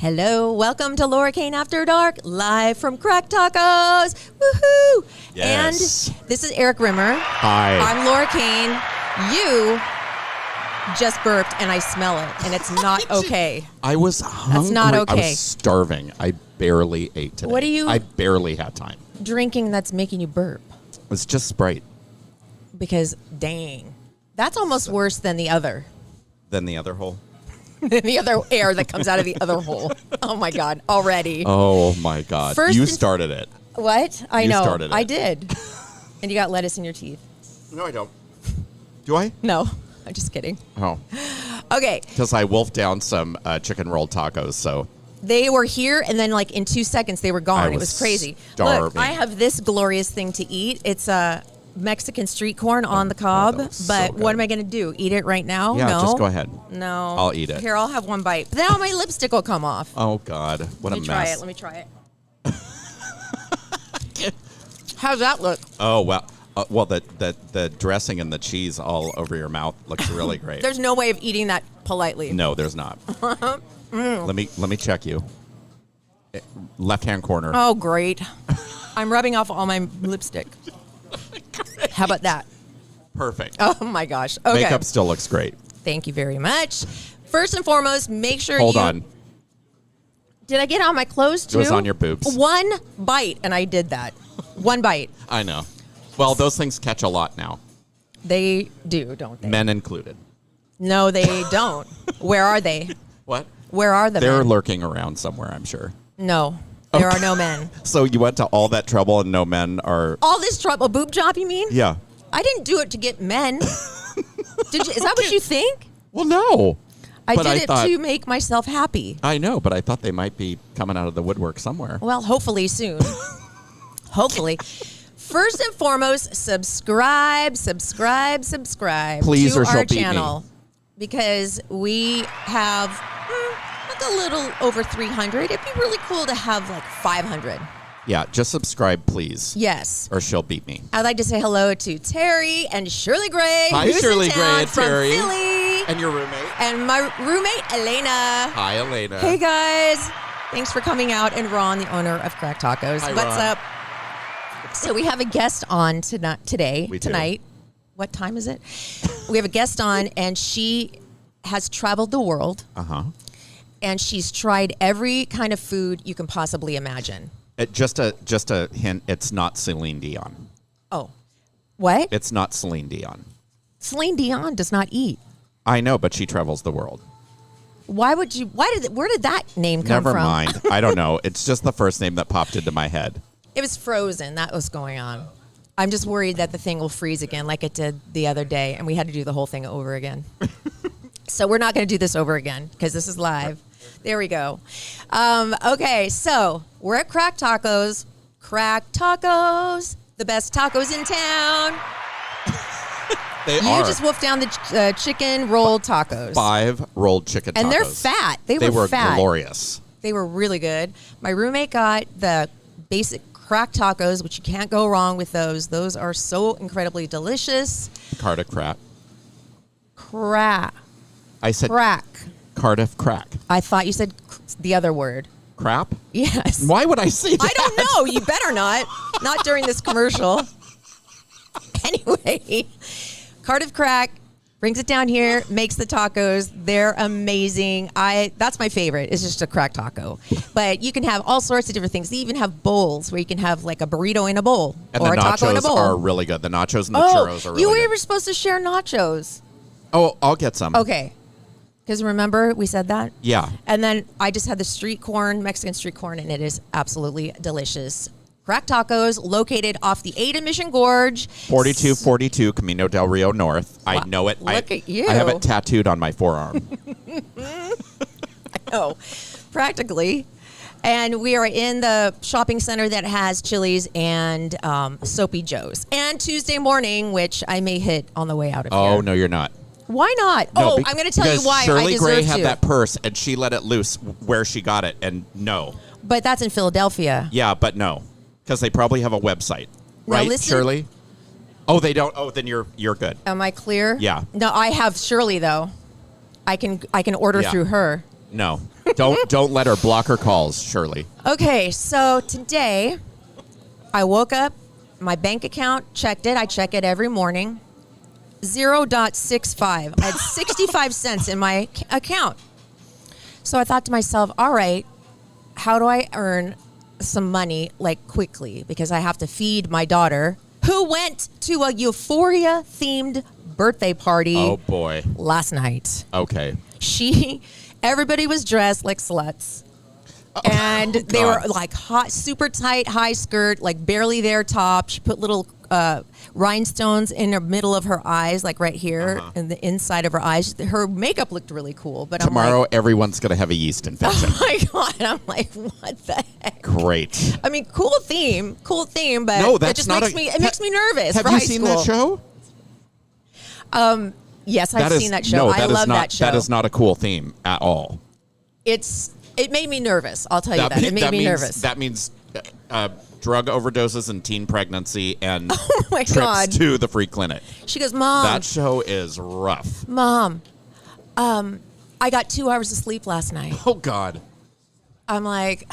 Hello, welcome to Laura Kane After Dark, live from Crack Tacos. Woohoo! Yes. And this is Erik Rimmer. Hi. I'm Laura Kane. You just burped and I smell it, and it's not okay. I was hungry. That's not okay. I was starving. I barely ate today. What are you- I barely had time. Drinking that's making you burp. It's just Sprite. Because, dang, that's almost worse than the other. Then the other hole. The other air that comes out of the other hole. Oh, my God, already. Oh, my God. First you and- started it. What? I You know. started it. I did. And you got lettuce in your teeth. No, I don't. Do I? No, I'm just kidding. Oh. Okay. Because I wolfed down some chicken roll tacos, so. They were here, and then like in 2 seconds, they were gone. It was crazy. starving. Look, I have this glorious thing to eat. It's a Mexican street corn on the cob. that looks so But good. what am I going to do? Eat it right now? Yeah, No. just go ahead. No. I'll eat it. Here, I'll have one bite. But now my lipstick will come off. Oh, God. What Let a me mess. try it. How's that look? Oh, well. Well, the dressing and the cheese all over your mouth looks really great. There's no way of eating that politely. No, there's not. Let me check you. Left-hand corner. Oh, great. I'm rubbing off all my lipstick. How about that? Perfect. Oh, my gosh. Okay. Makeup still looks great. Thank you very much. First and foremost, make sure Hold on. Did I get on my clothes too? It was on your boobs. One bite, and I did that. One bite. I know. Well, those things catch a lot now. They do, don't they? Men included. No, they don't. Where are they? What? Where are the They're men? lurking around somewhere, I'm sure. No, there are no men. So you went to all that trouble and no men are... All this trouble, boob job, you mean? Yeah. I didn't do it to get men. Is that what you think? Well, no. I But did I it thought- to make myself happy. I know, but I thought they might be coming out of the woodwork somewhere. Well, hopefully soon. Hopefully. First and foremost, subscribe Please, to or she'll our beat me. channel because we have like a little over 300. It'd be really cool to have like 500. Yeah, just subscribe, please. Yes. Or she'll beat me. I'd like to say hello to Terry and Shirley Gray. Hi, who's Shirley in town Gray and from Terry. Philly. And your roommate. And my roommate, Elena. Hi, Elena. Hey, guys. Thanks for coming out. And Ron, the owner of Crack Tacos. Hi, What's Ron. up? So we have a guest on tonight. We do. Tonight. What time is it? We have a guest on, and she has traveled the world, Uh-huh. and she's tried every kind of food you can possibly imagine. Just a hint, it's not Celine Dion. Oh. What? It's not Celine Dion. Celine Dion does not eat. I know, but she travels the world. Where did that name come Never from? mind. I don't know. It's just the first name that popped into my head. It was frozen. That was going on. I'm just worried that the thing will freeze again like it did the other day, and we had to do the whole thing over again. So we're not going to do this over again because this is live. There we go. Okay, so we're at Crack Tacos. Crack Tacos, the best tacos in town. They You are just wolfed down the chicken rolled tacos. 5 rolled chicken tacos. And they're fat. They were fat. glorious. They were really good. My roommate got the basic crack tacos, which you can't go wrong with those. Those are so incredibly delicious. Cardiff crack. Crack. I said Crack. Cardiff crack. I thought you said the other word. Crap? Yes. Why would I say that? I don't know. You better not. Not during this commercial. Anyway, Cardiff Crack brings it down here, makes the tacos. They're amazing. That's my favorite. It's just a crack taco. But you can have all sorts of different things. They even have bowls where you can have like a burrito in a bowl And or the a taco in a nachos bowl. are really good. The nachos and the churros are really you good. were supposed to share nachos. Oh, I'll get some. Okay. Because remember we said that? Yeah. And then I just had the street corn, Mexican street corn, and it is absolutely delicious. Crack Tacos, located off the 8 in Mission Gorge. 4242 Camino del Rio North. I know it. Look at you. I have it tattooed on my forearm. Oh, practically. And we are in the shopping center that has Chili's and Soapy Joe's. And Tuesday morning, which I may hit on the way out of here. Oh, no, you're not. Why not? No, I'm going to tell you because why Shirley I Gray deserve had to. that purse, and she let it loose where she got it, and no. But that's in Philadelphia. Yeah, but no. Because they probably have a website. Now Right, listen- Shirley? Oh, they don't? Oh, then you're good. Am I clear? Yeah. No, I have Shirley, though. I can order Yeah. through her. No. Don't let her block her calls, Shirley. Okay, so today I woke up, my bank account, checked it. I check it every morning. 0.65. I had 65 cents in my account. So I thought to myself, all right, how do I earn some money like quickly? Because I have to feed my daughter, who went to a Euphoria-themed birthday party. Oh, boy. Last night. Okay. Everybody was dressed like sluts. And they were like hot, super tight, high skirt, like barely there top. She put little rhinestones in the middle of her eyes, like right here, in the inside of her eyes. Her makeup looked really cool. But tomorrow, I'm like, everyone's going to have a yeast infection. Oh my God. I'm like, what the heck? Great. I mean, cool theme, but no, it just makes me nervous. Have you seen that show? Yes, I've seen that show. I love that show. That is not a cool theme at all. It made me nervous. I'll tell you that. It made me nervous. That means drug overdoses and teen pregnancy and oh my trips God. to the free clinic. She goes, Mom. That show is rough. Mom, I got 2 hours of sleep last night. Oh, God. I'm like,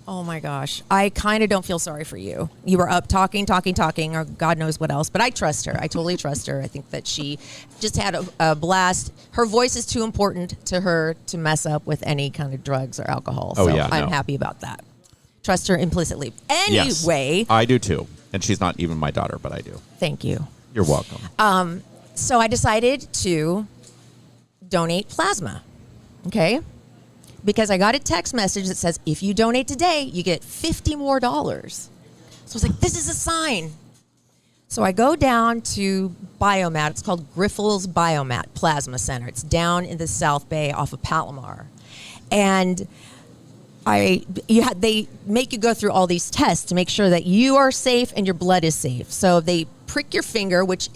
oh my gosh. I kind of don't feel sorry for you. You were up talking, or God knows what else. But I trust her. I totally trust her. I think that she just had a blast. Her voice is too important to her to mess up with any kind of drugs or alcohol. So I'm happy about that. Trust her implicitly. Anyway. Yes, I do too. And she's not even my daughter, but I do. Thank you. You're welcome. So I decided to donate plasma. Okay? Because I got a text message that says, if you donate today, you get $50 more. So I was like, this is a sign. So I go down to Biomat. It's called Grifols Biomat Plasma Center. It's down in the South Bay off of Palomar. And they make you go through all these tests to make sure that you are safe and your blood is safe. So they prick your finger, which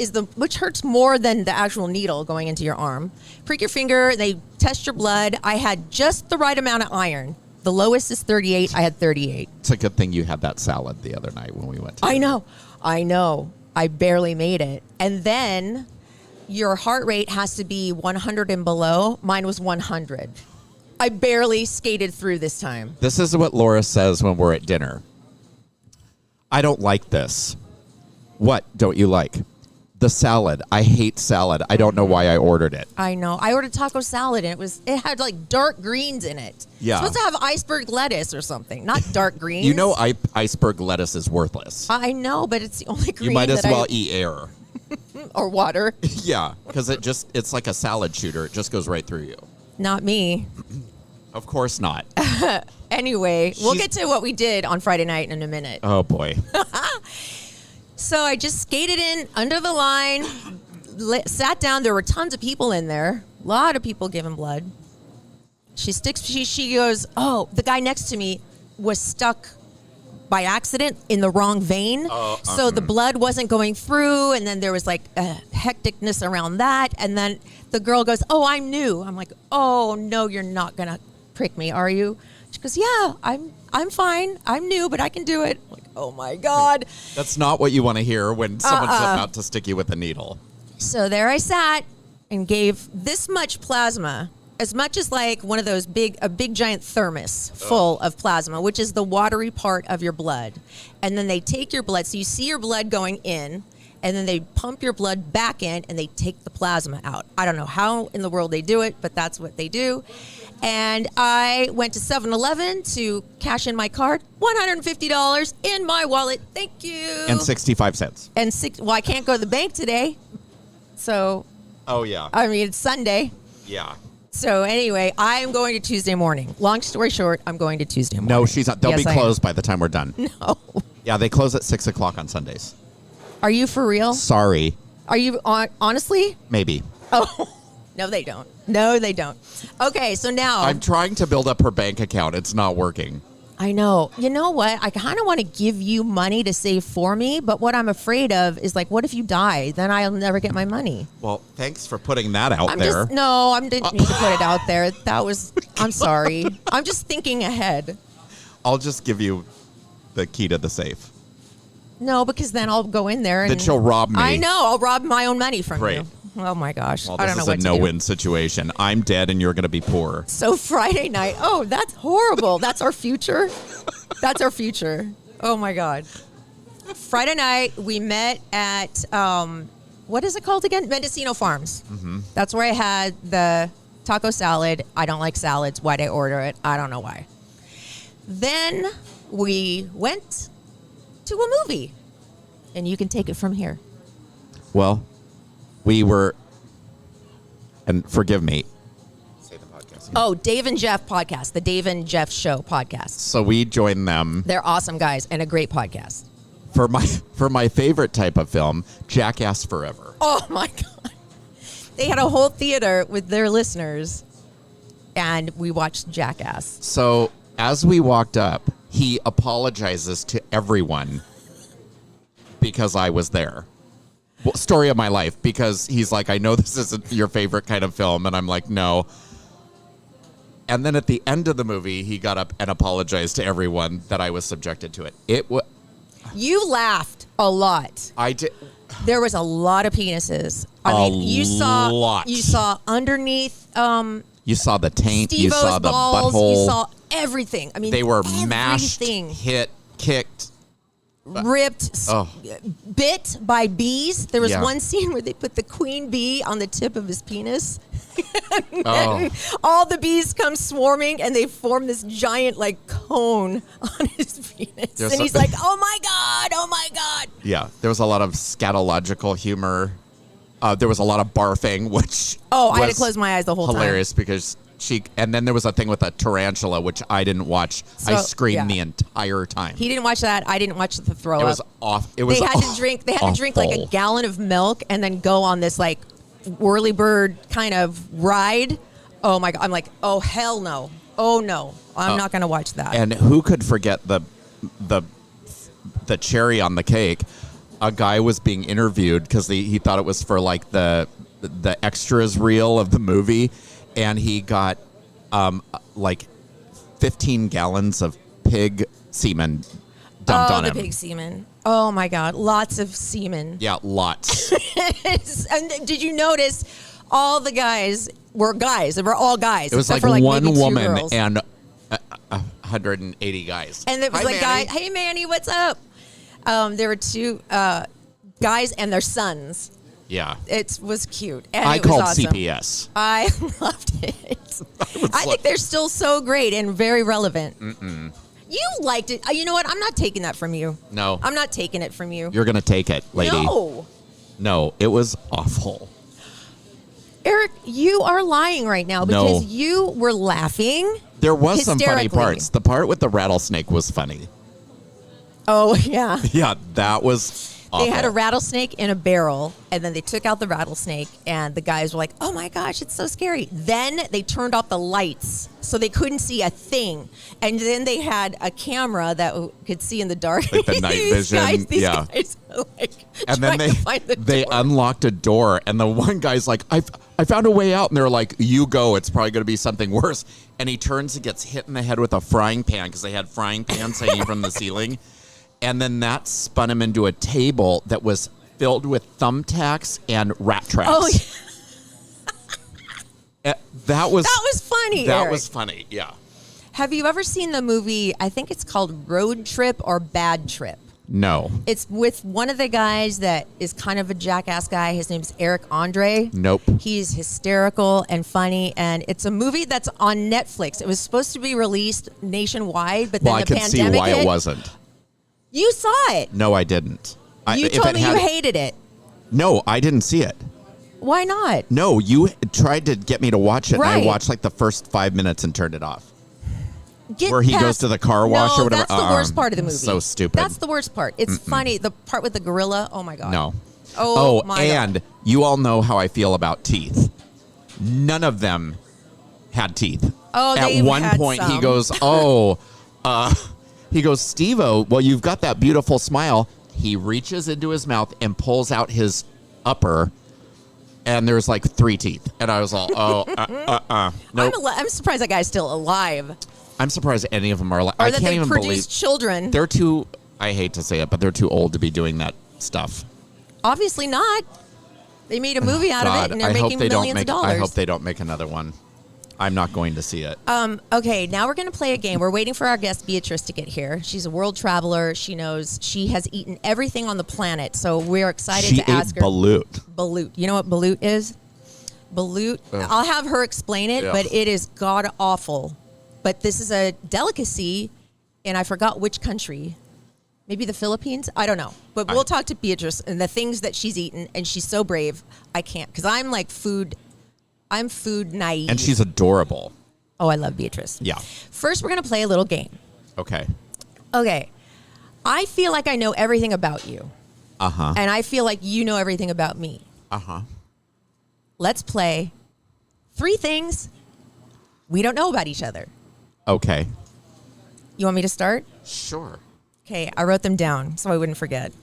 hurts more than the actual needle going into your arm. Prick your finger, they test your blood. I had just the right amount of iron. The lowest is 38. I had 38. It's a good thing you had that salad the other night when we went to I know. I barely made it. And then your heart rate has to be 100 and below. Mine was 100. I barely skated through this time. This is what Laura says when we're at dinner. I don't like this. What don't you like? The salad. I hate salad. I don't know why I ordered it. I know. I ordered taco salad and it had like dark greens in it. Yeah. It's supposed to have iceberg lettuce or something, not dark greens. You know iceberg lettuce is worthless. I know, but it's the only green you might as well eat air. Or water. Yeah, because it's like a salad shooter. It just goes right through you. Not me. Of course not. Anyway, we'll get to what we did on Friday night in a minute. Oh, boy. So I just skated in under the line, sat down. There were tons of people in there. A lot of people giving blood. She goes, oh, the guy next to me was stuck by accident in the wrong vein. So the blood wasn't going through. And then there was like a hecticness around that. And then the girl goes, oh, I'm new. I'm like, oh, no, you're not going to prick me, are you? She goes, yeah, I'm fine. I'm new, but I can do it. I'm like, oh my God. That's not what you want to hear when someone's about to stick you with a needle. So there I sat and gave this much plasma, as much as like one of those a big giant thermos full of plasma, which is the watery part of your blood. And then they take your blood. So you see your blood going in, and then they pump your blood back in, and they take the plasma out. I don't know how in the world they do it, but that's what they do. And I went to 7-Eleven to cash in my card, $150 in my wallet. Thank you. And 65 cents. And I can't go to the bank today. So. Oh, yeah. I mean, it's Sunday. Yeah. So anyway, I am going to Tuesday morning. Long story short, I'm going to Tuesday morning. No, she's not. They'll be closed by the time we're done. No. Yeah, they close at 6 o'clock on Sundays. Are you for real? Sorry. Are you honestly? Maybe. Oh, no, they don't. No, they don't. Okay, so now. I'm trying to build up her bank account. It's not working. I know. You know what? I kind of want to give you money to save for me, but what I'm afraid of is like, what if you die? Then I'll never get my money. Well, thanks for putting that out there. I didn't need to put it out there. I'm sorry. I'm just thinking ahead. I'll just give you the key to the safe. No, because then I'll go in there and... Then she'll rob me. I know. I'll rob my own money from you. Great. Oh my gosh. Well, I this don't is know a what to do. no-win situation. I'm dead and you're going to be poor. So Friday night. Oh, that's horrible. That's our future. That's our future. Oh my God. Friday night we met at what is it called again? Mendocino Farms. Mm-hmm. That's where I had the taco salad. I don't like salads. Why'd I order it? I don't know why. Then we went to a movie, and you can take it from here. Well, we were, and forgive me. Say the podcast. Oh, Dave and Jeff podcast, the Dave and Jeff Show podcast. So we joined them They're awesome guys and a great podcast. for my favorite type of film, Jackass Forever. Oh my God. They had a whole theater with their listeners, and we watched Jackass. So as we walked up, he apologizes to everyone because I was there. Well, story of my life, because he's like, I know this isn't your favorite kind of film. And I'm like, no. And then at the end of the movie, he got up and apologized to everyone that I was subjected to it. You laughed a lot. I did. There was a lot of penises. You saw underneath You saw the taint. You Steve-O's saw the balls. butthole. You saw everything. I mean, They were everything. mashed, hit, kicked. Ripped, bit by bees. There was Yeah. one scene where they put the queen bee on the tip of his penis. Oh. All the bees come swarming, and they form this giant like cone on his penis. There's and he's something- like, "Oh my God! Oh my God!" Yeah, there was a lot of scatological humor. There was a lot of barfing, which Oh, I had to was close my eyes the whole hilarious because and then there was a thing with a tarantula, which I didn't watch. I So, screamed yeah. the entire time. He didn't watch that. I didn't watch the throw It up. was off. It was. They had to drink. They had to drink like a awful. gallon of milk and then go on this like whirly bird kind of ride. Oh my God! I'm like, oh hell no! Oh no! I'm not going to watch that. And who could forget the cherry on the cake? A guy was being interviewed because he thought it was for like the extras reel of the movie, and he got like 15 gallons of pig semen dumped on the him. pig semen. Oh my God! Lots of semen. Yeah, lots. And did you notice all the guys were guys? They were all guys. It was except like, for one maybe two woman girls. and 180 guys. And it was Hi, like, Manny. hey Manny, what's up? There were two guys and their sons. Yeah. It was cute. And I it was called awesome. CPS. I loved it. I think they're still so great and very relevant. Mm-mm. You liked it. You know what? I'm not taking that from you. No. I'm not taking it from you. You're going to take it, lady. No. It was awful. Erik, you are lying right now because you were laughing. There was some funny hysterically. parts. The part with the rattlesnake was funny. Oh, yeah. Yeah, that was awful. They had a rattlesnake in a barrel, and then they took out the rattlesnake, and the guys were like, oh my gosh, it's so scary. Then they turned off the lights, so they couldn't see a thing. And then they had a camera that could see in the dark. Like the night These vision, These yeah. guys are like And then trying to find the they door. unlocked a door, and the one guy's like, I found a way out. And they're like, you go. It's probably going to be something worse. And he turns and gets hit in the head with a frying pan because they had frying pans hanging from the ceiling. And then that spun him into a table that was filled with thumbtacks and rat traps. Oh, yeah. That was funny, That Erik. was funny, yeah. Have you ever seen the movie, I think it's called Road Trip or Bad Trip? No. It's with one of the guys that is kind of a jackass guy. His name's Eric Andre. Nope. He's hysterical and funny, and it's a movie that's on Netflix. It was supposed to be released nationwide, but then Well, I the can see pandemic why hit. it wasn't. You saw it. No, I didn't. You if told it me had- you hated it. No, I didn't see it. Why not? No, you tried to get me to watch it, and Right. I watched like the first 5 minutes and turned it off. Get Where he past- goes to the car wash No, or whatever. That's the worst part of the movie. So stupid. That's the worst part. It's funny. The part with the gorilla. Oh my god. No. Oh, my and god. you all know how I feel about teeth. None of them had teeth. Oh, they At one had point, he some. goes, he goes, Steve-O, well, you've got that beautiful smile. He reaches into his mouth and pulls out his upper, and there's like 3 teeth. And I was all, Nope. I'm surprised that guy's still alive. I'm surprised any of them are alive. Or I that can't they even produce believe children. they're too. I hate to say it, but they're too old to be doing that stuff. Obviously not. They made a movie out of it, and they're making millions of dollars. I hope they don't make another one. I'm not going to see it. Okay, now we're going to play a game. We're waiting for our guest Beatriz to get here. She's a world traveler. She has eaten everything on the planet. So we're excited to ask her. Balut. Balut. You know what balut is? Balut. I'll have her explain it, but it is god awful. But this is a delicacy, and I forgot which country. Maybe the Philippines? I don't know. But we'll talk to Beatriz and the things that she's eaten, and she's so brave. I can't, because I'm food naive. And she's adorable. Oh, I love Beatriz. Yeah. First, we're going to play a little game. Okay. Okay. I feel like I know everything about you. Uh-huh. And I feel like you know everything about me. Uh-huh. Let's play 3 things we don't know about each other. Okay. You want me to start? Sure. Okay, I wrote them down so I wouldn't forget.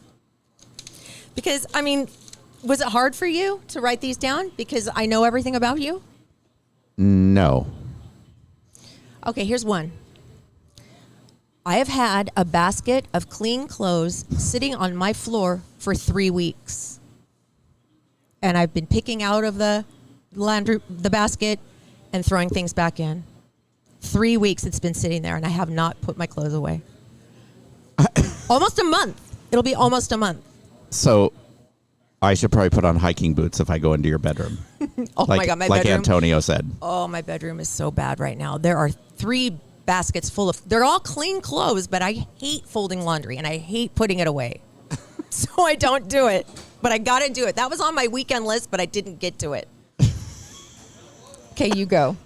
Because, was it hard for you to write these down? Because I know everything about you? No. Okay, here's one. I have had a basket of clean clothes sitting on my floor for 3 weeks. And I've been picking out of the basket and throwing things back in. 3 weeks it's been sitting there, and I have not put my clothes away. Almost a month. It'll be almost a month. So I should probably put on hiking boots if I go into your bedroom. My God, my bedroom. Like Antonio said. Oh, my bedroom is so bad right now. There are 3 baskets full of, they're all clean clothes, but I hate folding laundry, and I hate putting it away. So I don't do it. But I got to do it. That was on my weekend list, but I didn't get to it. Okay, you go.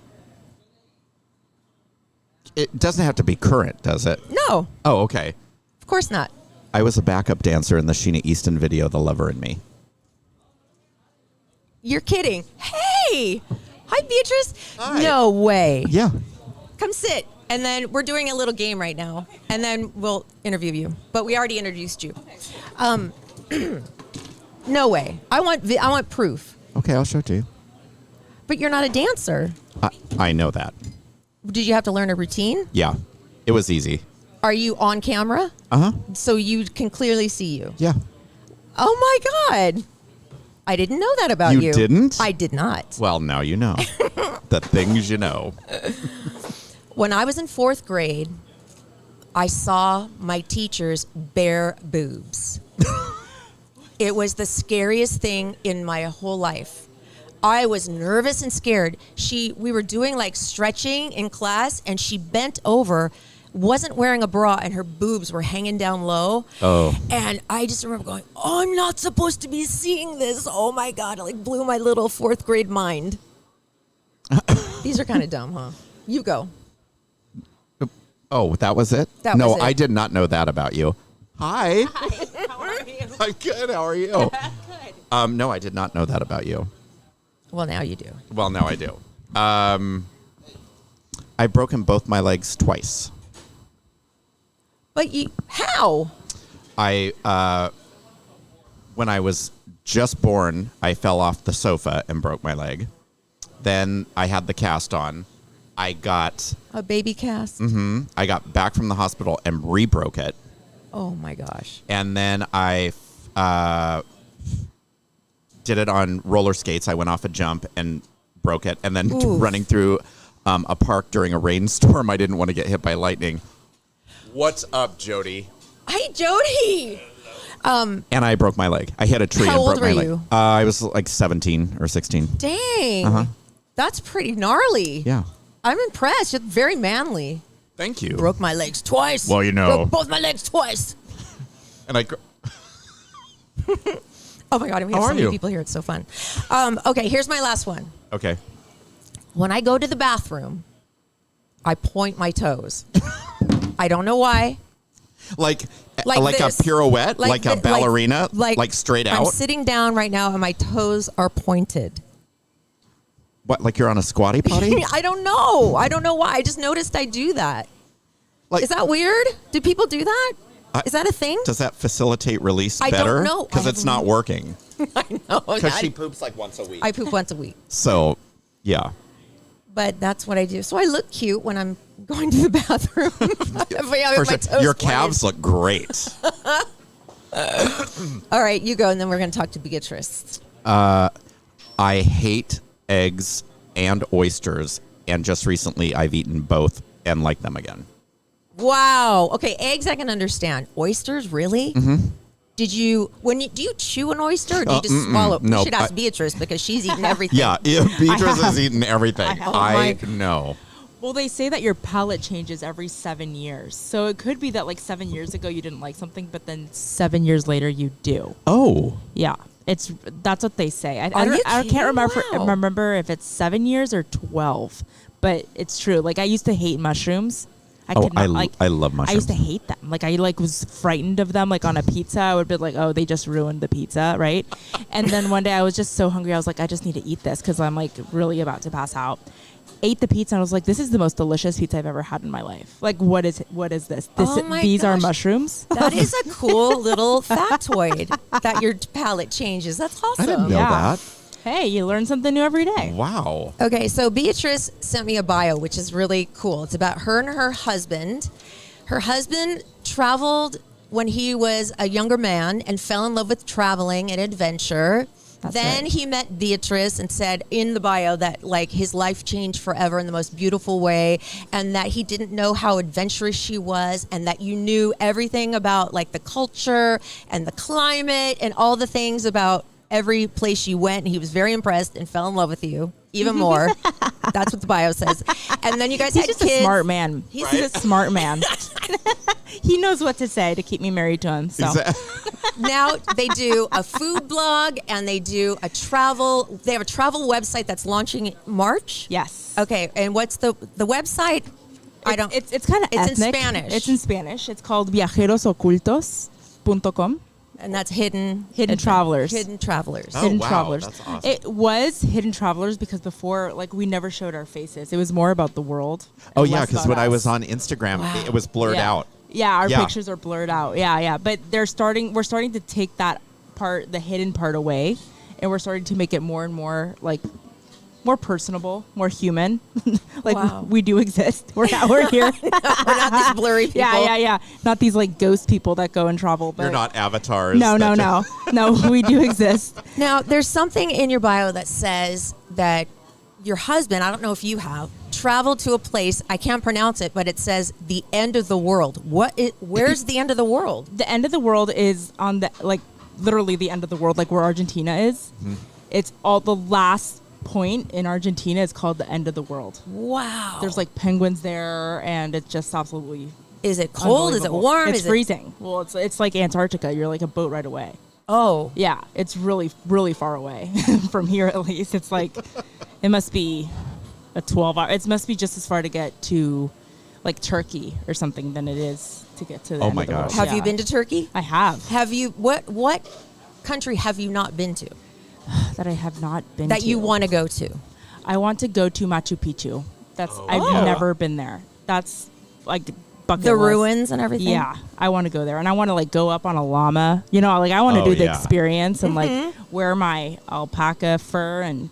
It doesn't have to be current, does it? No. Oh, okay. Of course not. I was a backup dancer in the Sheena Easton video, The Lover and Me. You're kidding. Hey! Hi, Beatriz. Hi. No way. Yeah. Come sit. And then we're doing a little game right now. And then we'll interview you. But we already introduced you. No way. I want proof. Okay, I'll show it to you. But you're not a dancer. I know that. Did you have to learn a routine? Yeah. It was easy. Are you on camera? Uh-huh. So you can clearly see you? Yeah. Oh, my God. I didn't know that about you. You didn't? I did not. Well, now you know. The things you know. When I was in 4th grade, I saw my teacher's bare boobs. It was the scariest thing in my whole life. I was nervous and scared. We were doing stretching in class, and she bent over, wasn't wearing a bra, and her boobs were hanging down low. Oh. And I just remember going, oh, I'm not supposed to be seeing this. Oh my God. It blew my little 4th grade mind. These are kind of dumb, huh? You go. Oh, that was it? No, I did not know that about you. Hi. Hi. How are you? I'm good. How are you? Good. No, I did not know that about you. Well, now you do. Well, now I do. I've broken both my legs twice. But how? When I was just born, I fell off the sofa and broke my leg. Then I had the cast on. I got A baby cast? I got back from the hospital and re-broke it. Oh my gosh. And then I did it on roller skates. I went off a jump and broke it. And then running through a park during a rainstorm, I didn't want to get hit by lightning. What's up, Jody? Hey, Jody. And I broke my leg. I hit a tree How and broke old my were leg. you? I was 17 or 16. Dang. That's pretty gnarly. Yeah. I'm impressed. You're very manly. Thank you. Broke my legs twice. Well, you know. Broke both my legs twice. And I. Oh my God, we have How so are many you? people here. It's so fun. Okay, here's my last one. Okay. When I go to the bathroom, I point my toes. I don't know why. Like this. a pirouette, like a ballerina, like straight out. I'm sitting down right now, and my toes are pointed. What? Like you're on a squatty potty? I don't know. I don't know why. I just noticed I do that. Like, Is that weird? Do people do that? Is that a thing? does that facilitate release I don't better? know. Because it's not working. I know. Because she poops like once a week. I poop once a week. So, yeah. But that's what I do. So I look cute when I'm going to the bathroom. For sure. Your calves look great. All right, you go, and then we're going to talk to Beatriz. I hate eggs and oysters, and just recently I've eaten both and like them again. Wow. Okay, eggs I can understand. Oysters, really? Mm-hmm. Do you chew an oyster or do you just swallow it? We no, should ask Beatriz because she's eaten everything. Yeah, Beatriz has eaten everything. I know. Well, they say that your palate changes every 7 years. So it could be that like 7 years ago you didn't like something, but then 7 years later you do. Oh. Yeah. That's what they say. I you can't Wow. remember if it's 7 years or 12, but it's true. Like I used to hate mushrooms. I love mushrooms. I used to hate them. Like I was frightened of them. Like on a pizza, I would be like, oh, they just ruined the pizza, right? And then one day I was just so hungry. I was like, I just need to eat this because I'm like really about to pass out. Ate the pizza and I was like, this is the most delicious pizza I've ever had in my life. Like, what is this? These are mushrooms. That is a cool little factoid that your palate changes. That's awesome. I didn't know that. Hey, you learn something new every day. Wow. Okay, so Beatriz sent me a bio, which is really cool. It's about her and her husband. Her husband traveled when he was a younger man and fell in love with traveling and adventure. Then he met Beatriz and said in the bio that like his life changed forever in the most beautiful way, and that he didn't know how adventurous she was, and that you knew everything about like the culture and the climate and all the things about every place you went, and he was very impressed and fell in love with you even more. That's what the bio says. And then you guys He's had just kids. a smart man. He's a smart man. He knows what to say to keep me married to him. So Now they do a food blog and they do a travel. They have a travel website that's launching in March. yes. Okay, and what's the website? It's kind of It's in Spanish. It's in Spanish. It's called viajerosocultos.com. And that's hidden travelers. Hidden travelers. Oh, Hidden wow, Travelers. that's awesome. It was Hidden Travelers because before, like, we never showed our faces. It was more about the world. Oh, and yeah, less because about when I us. was on Instagram, it was blurred out. Yeah, our Yeah. pictures are blurred out. Yeah. But we're starting to take that part, the hidden part away, and we're starting to make it more and more like more personable, more human. Like Wow. we do exist. We're here. We're not these blurry people. Yeah. Not these like ghost people that go and travel. But You're not avatars. No. We do exist. Now, there's something in your bio that says that your husband, I don't know if you have, traveled to a place, I can't pronounce it, but it says the end of the world. Where's the end of the world? The end of the world is on the like literally the end of the world, like where Argentina is. Mm-hmm. It's all the last point in Argentina is called the end of the world. Wow. There's like penguins there, and it's just absolutely. Is it cold? Is it unbelievable. warm? It's Is freezing. Well, it's like Antarctica. You're like a boat right away. Oh. Yeah, it's really, really far away from here. At least it's like it must be a 12-hour. It must be just as far to get to like Turkey or something than it is to get to the end my of the gosh. world. Have Yeah. you been to Turkey? I have. Have you? What country have you not been to That I have not been that to. you want to go to? I want to go to Machu Picchu. I've never been there. That's like bucket The list. ruins and everything? Yeah, I want to go there, and I want to like go up on a llama. You know, like I want to do the yeah. experience and like wear my alpaca fur and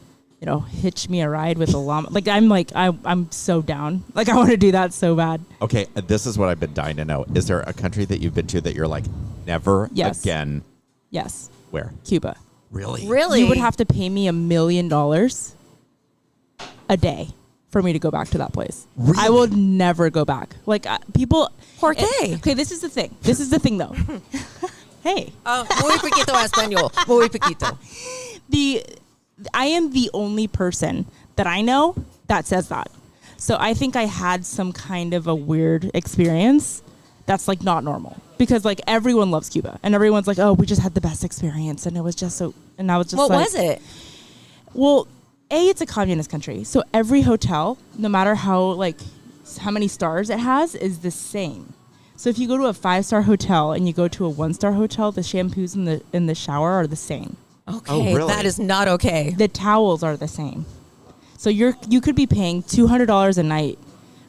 hitch me a ride with a llama. Like I'm so down. Like I want to do that so bad. Okay, this is what I've been dying to know. Is there a country that you've been to that you're like, never Yes. again? Yes, Where? Cuba. Really? Really? You would have to pay me $1 million a day for me to go back to that place. Really? I will never go back. Like people. ¿Por qué? Okay, this is the thing. This is the thing, though. Hey, Muy poquito español. Muy poquito. I am the only person that I know that says that. So I think I had some kind of a weird experience that's like not normal, because like everyone loves Cuba and everyone's like, oh, we just had the best experience and it was just so. And I was just What like, was it? Well, it's a communist country, so every hotel, no matter how many stars it has, is the same. So if you go to a 5-star hotel and you go to a 1-star hotel, the shampoos in the shower are the same. Okay, Oh, really? that is not okay. The towels are the same. So you could be paying $200 a night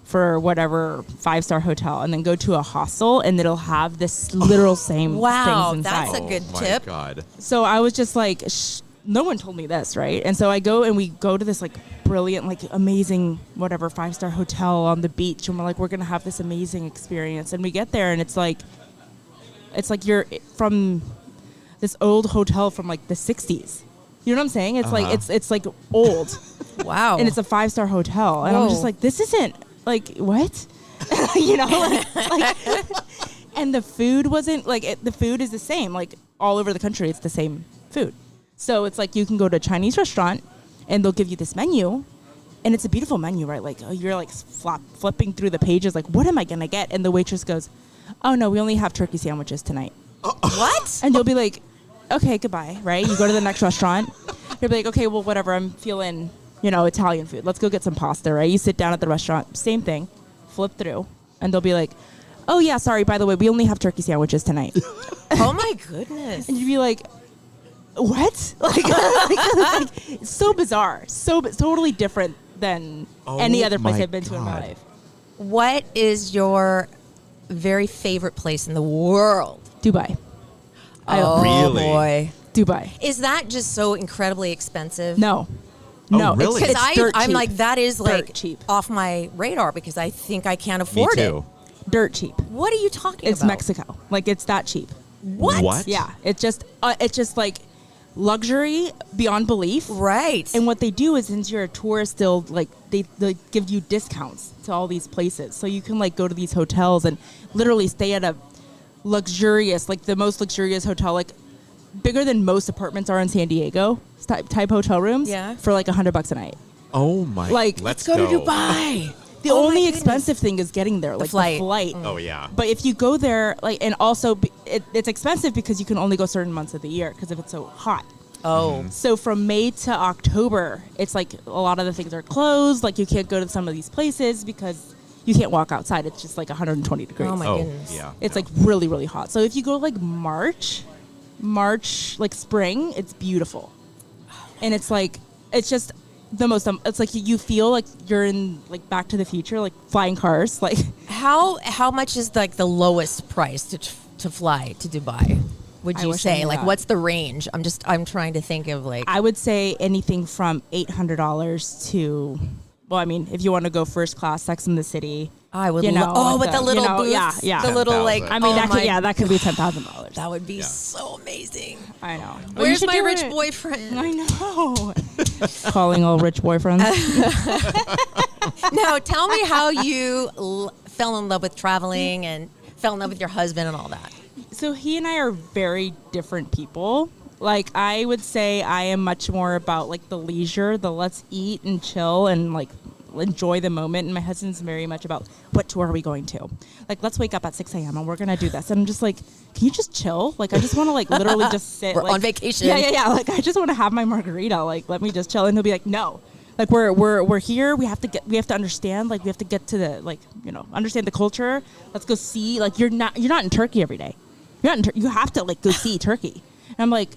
for whatever 5-star hotel, and then go to a hostel and it'll have this literal same Wow, things inside. that's a good my tip. God. So I was just like, no one told me this, right? And so I go and we go to this like brilliant, like amazing, whatever 5-star hotel on the beach, and we're like, we're gonna have this amazing experience. And we get there, and it's like you're from this old hotel from like the 60s. You know what I'm saying? It's like it's like old, Wow. and it's a 5-star hotel, and I'm just Whoa. like, this isn't like what, you know? Like, and the food wasn't like the food is the same like all over the country. It's the same food, so it's like you can go to a Chinese restaurant, and they'll give you this menu. And it's a beautiful menu, right? Like, you're like flipping through the pages, like, what am I going to get? And the waitress goes, oh, no, we only have turkey sandwiches tonight. What? And you'll be like, okay, goodbye, right? You go to the next restaurant. You'll be like, okay, well, whatever. I'm feeling, Italian food. Let's go get some pasta, right? You sit down at the restaurant, same thing, flip through. And they'll be like, oh, yeah, sorry, by the way, we only have turkey sandwiches tonight. Oh, my goodness. And you'd be like, what? Like, it's so bizarre. Totally different than any other place my I've been to in my God. life. What is your very favorite place in the world? Dubai. Oh, Really? boy. Dubai. Is that just so incredibly expensive? No. Oh, No. really? Because It's dirt I'm cheap. like, that is like Dirt cheap. off my radar because I think I can't Me afford too. Dirt cheap. it. What are you talking It's about? Mexico. Like, it's that cheap. What? Yeah. It's just like luxury beyond belief. Right. And what they do is, since you're a tourist, still like they give you discounts to all these places, so you can like go to these hotels and literally stay at a luxurious, like the most luxurious hotel, like bigger than most apartments are in San Diego type hotel rooms. Yeah. For like $100 a night. Oh my! Like, let's Go to Dubai. The Oh my only goodness. expensive thing is getting there, like flight. the flight. Oh yeah. But if you go there, like, and also it's expensive because you can only go certain months of the year because if it's so hot. Oh. So from May to October, it's like a lot of the things are closed. Like you can't go to some of these places because you can't walk outside. It's just like 120 degrees. Oh, my goodness. yeah. It's like really, really hot. So if you go like March, like spring, it's beautiful. And it's like, it's just the most, it's like you feel like you're in like Back to the Future, like flying cars. Like, How much is like the lowest price to fly to Dubai? Would I you wish I say knew like that. what's the range? I'm trying to think of like I would say anything from $800 to, well, I mean, if you want to go first class, Sex in the City. I would you know, love with the little booths, yeah. the little like 10,000. I mean, oh that could be $10,000. that would be Yeah. so amazing. I know. Well, you Where's should my do rich it. boyfriend? I know. Calling all rich boyfriends. Now tell me how you fell in love with traveling and fell in love with your husband and all that. So he and I are very different people. Like, I would say I am much more about like the leisure, the let's eat and chill and like enjoy the moment. And my husband's very much about what tour are we going to? Like, let's wake up at 6 a.m. and we're going to do this. And I'm just like, can you just chill? Like, I just want to like literally just sit. We're like, on vacation. Yeah. Like, I just want to have my margarita. Like, let me just chill. And he'll be like, no. Like, we're here. We have to understand. Like, we have to get to the, like, understand the culture. Let's go see. Like, you're not in Turkey every day. You're not you have to like go see Turkey. And I'm like,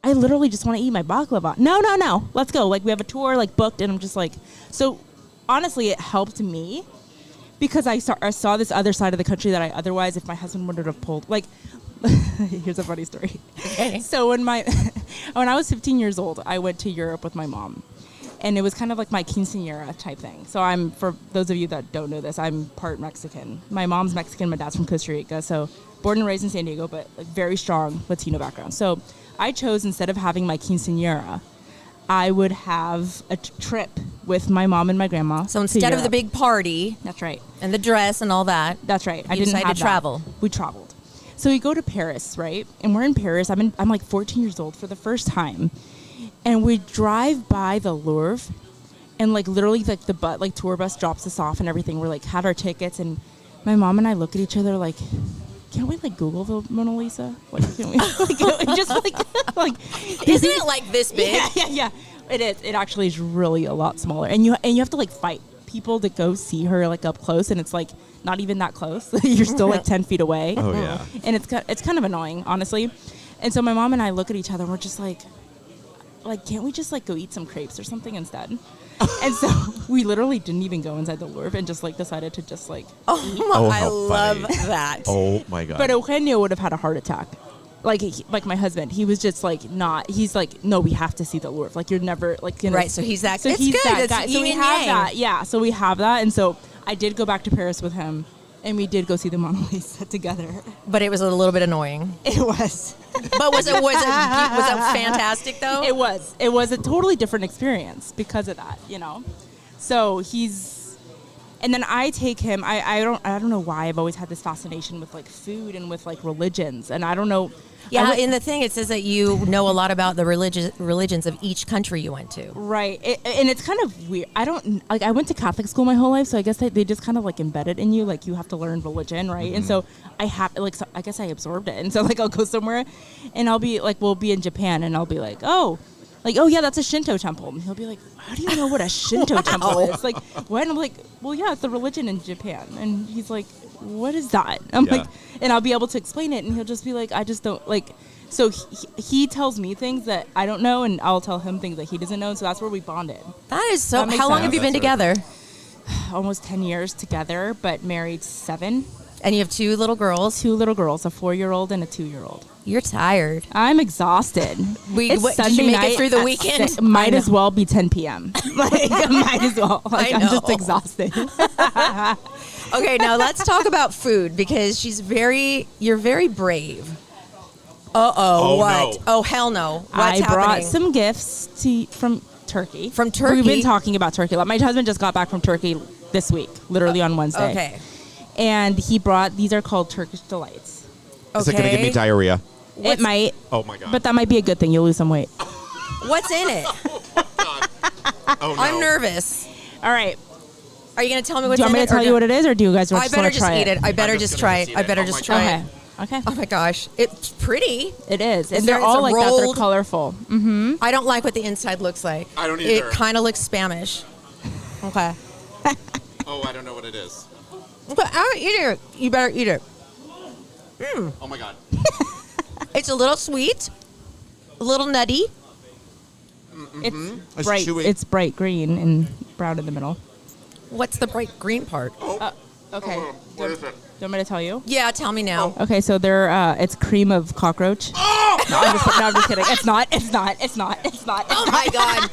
I literally just want to eat my baklava. No. Let's go. Like, we have a tour like booked, and I'm just like, so honestly, it helped me because I saw this other side of the country that I otherwise, if my husband would have pulled. Like, here's a funny story. Okay. So when I was 15 years old, I went to Europe with my mom. And it was kind of like my quinceañera type thing. So for those of you that don't know this, I'm part Mexican. My mom's Mexican, my dad's from Costa Rica. So born and raised in San Diego, but like very strong Latino background. So I chose, instead of having my quinceañera, I would have a trip with my mom and my grandma. So to instead of the Europe. big party That's right. and the dress and all that, That's right. I You didn't decided have to that. travel. We traveled. So we go to Paris, right? And we're in Paris. I'm like 14 years old for the first time. And we drive by the Louvre, and like literally like the tour bus drops us off and everything. We're like had our tickets, and my mom and I look at each other like, can't we like Google the Mona Lisa? Like, can we like, just like isn't it like this big? yeah. It is. It actually is really a lot smaller, and you have to like fight people to go see her like up close, and it's like not even that close. You're still like 10 feet away. Oh yeah. And it's kind of annoying, honestly. And so my mom and I look at each other and we're just like, can't we just like go eat some crepes or something instead? And so we literally didn't even go inside the Louvre and just like decided to just like. Oh, I how love funny. that. Oh my god. But Eugenio would have had a heart attack. Like my husband, he was just like not. He's like, no, we have to see the Louvre. Like, you're never like Right, so he's that. So it's he's good. that It's guy. So we yin and have yang. that. Yeah. So we have that, and so I did go back to Paris with him, and we did go see the Mona Lisa together. But it was a little bit annoying. It was. But was it fantastic though? It was a totally different experience because of that, you know. So and then I take him. I don't know why I've always had this fascination with like food and with like religions, and I don't know. Yeah, in the thing it says that you know a lot about the religions of each country you went to. Right, and it's kind of weird. I went to Catholic school my whole life, so I guess they just kind of like embed it in you, like you have to learn religion, right? And so I guess I absorbed it, and so like I'll go somewhere, and I'll be like, we'll be in Japan, and I'll be like, oh yeah, that's a Shinto temple, and he'll be like, how do you know what a Shinto temple is? Like, what? And I'm like, well, yeah, it's the religion in Japan, and he's like, what is that? I'm like, and I'll be able to explain it, and he'll just be like, I just don't like. So he tells me things that I don't know, and I'll tell him things that he doesn't know, and so that's where we bonded. That is so. How long have you been together? Almost 10 years together, but married 7. And you have 2 little girls. 2 little girls, a 4-year-old and a 2-year-old. You're tired. I'm exhausted. It's Sunday did you make night it through the weekend? Might as well be 10 p.m. Like, might as well. Like, I know. I'm just exhausted. Okay, now let's talk about food because you're very brave. Uh-oh, what? No. Oh, hell no. What's I happening? brought some gifts from Turkey. From Turkey? We've been talking about Turkey a lot. My husband just got back from Turkey this week, literally on Wednesday. Okay. And he brought, these are called Turkish Delights. Is it going to give me diarrhea? It might. Oh my god! But that might be a good thing. You'll lose some weight. What's in it? Oh no! I'm nervous. All right. Are you going to tell me what's Do you in want me it? to tell you what it is, or do you guys I just better want to just try eat it. I better just try it. I better just try Okay. it. Okay. Oh my gosh. It's pretty. It is. And It's they're all like that. They're rolled. colorful. Mm-hmm. I don't like what the inside looks like. I don't either. It kind of looks Spanish. Okay. Oh, I don't know what it is. Okay, I'll eat it. You better eat it. Oh my god! It's a little sweet, a little nutty. It's It's bright. chewy. It's bright green and brown in the middle. What's the bright green part? Okay. What is it? Do you want me to tell you? Yeah, tell me now. Okay, so it's cream of cockroach. Oh! No, I'm just kidding. It's not. It's not. It's not. It's not. Oh my god.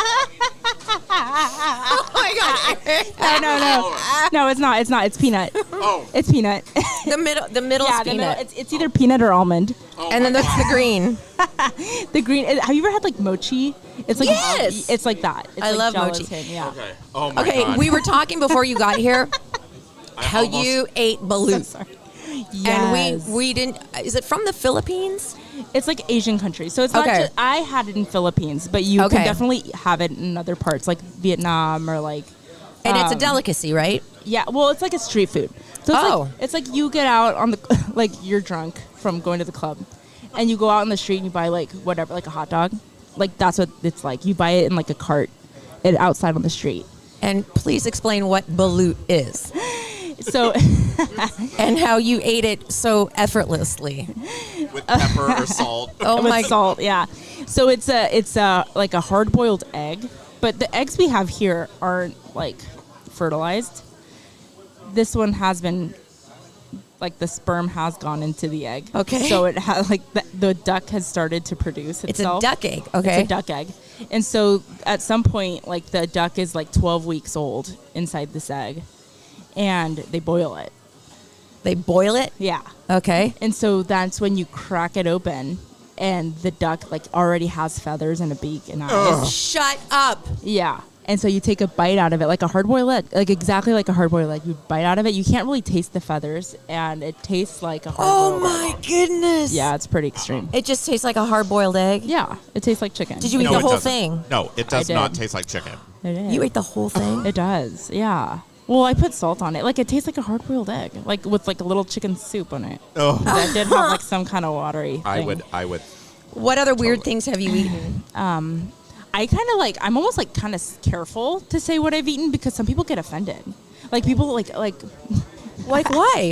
Oh my god. No, it's not. It's not. It's peanut. Oh! It's peanut. The middle's Yeah, the peanut. middle, it's either peanut or almond. Oh And then my there's the green. The green. Have you ever had like mochi? It's like Yes! It's like that. It's I like love mochi. gelatin, Yeah. Okay. Oh my Okay, god! we were talking before you got here how almost- you ate balut. Sorry. And Yes. we didn't. Is it from the Philippines? It's like Asian countries. So it's not Okay. just, I had it in Philippines, but you Okay. can definitely have it in other parts like Vietnam or like And it's a delicacy, right? yeah, well, it's like a street food. So it's like you get out on the like you're drunk from going to the club and you go out on the street and you buy like whatever, like a hot dog. Like that's what it's like. You buy it in like a cart outside on the street. And please explain what balut is So and how you ate it so effortlessly. With pepper or salt. Oh with my salt, yeah. So it's like a hard-boiled egg, but the eggs we have here aren't like fertilized. This one has been like the sperm has gone into the egg. Okay. So it has like the duck has started to produce It's a itself. duck egg. Okay. It's a duck egg. And so at some point like the duck is like 12 weeks old inside this egg and they boil it. They boil it. Yeah. Okay. And so that's when you crack it open and the duck like already has feathers and a beak and eyes. Shut up. Yeah. And so you take a bite out of it, like a hard-boiled egg, like exactly like a hard-boiled egg. You bite out of it. You can't really taste the feathers, and it tastes like a Oh hard-boiled egg. my goodness. Yeah, it's pretty extreme. It just tastes like a hard-boiled egg. Yeah, it tastes like chicken. Did you eat No, the it whole doesn't. thing? No, it does I not did. taste like chicken. It is. You ate the whole thing? It does, yeah. Well, I put salt on it. Like, it tastes like a hard-boiled egg, like with like a little chicken soup on it. Oh, That did have like some kind of watery thing. I would. What other weird things have you eaten? I kind of like, I'm almost like kind of careful to say what I've eaten because some people get offended. Like people like Like why?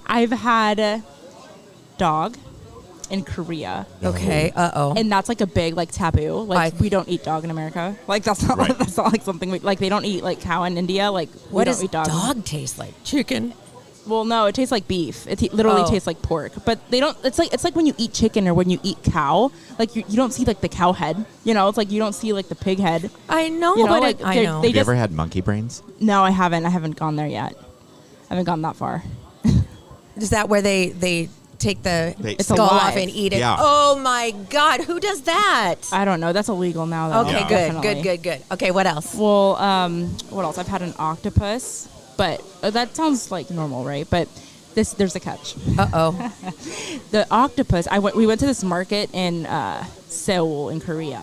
I've had dog in Korea. Okay. Uh-oh. And that's like a big like taboo. Like we don't eat dog in America. Like that's not Right. that's not like something like they don't eat like cow in India. Like we What don't does eat dog. dog taste like? Chicken. Well, no, it tastes like beef. It literally Oh. tastes like pork. But they don't. It's like when you eat chicken or when you eat cow. Like you don't see like the cow head. You know, it's like you don't see like the pig head. I know, You know, but like, I they're- know. they Have you just- ever had monkey brains? No, I haven't. I haven't gone there yet. I haven't gone that far. Is that where they take the It's skull alive. off and eat it. Yeah. Oh my God, who does that? I don't know. That's illegal now, though. Okay, Yeah. good. Okay, what else? Well, what else? I've had an octopus, but that sounds like normal, right? But there's a catch. Uh-oh. The octopus. We went to this market in Seoul in Korea,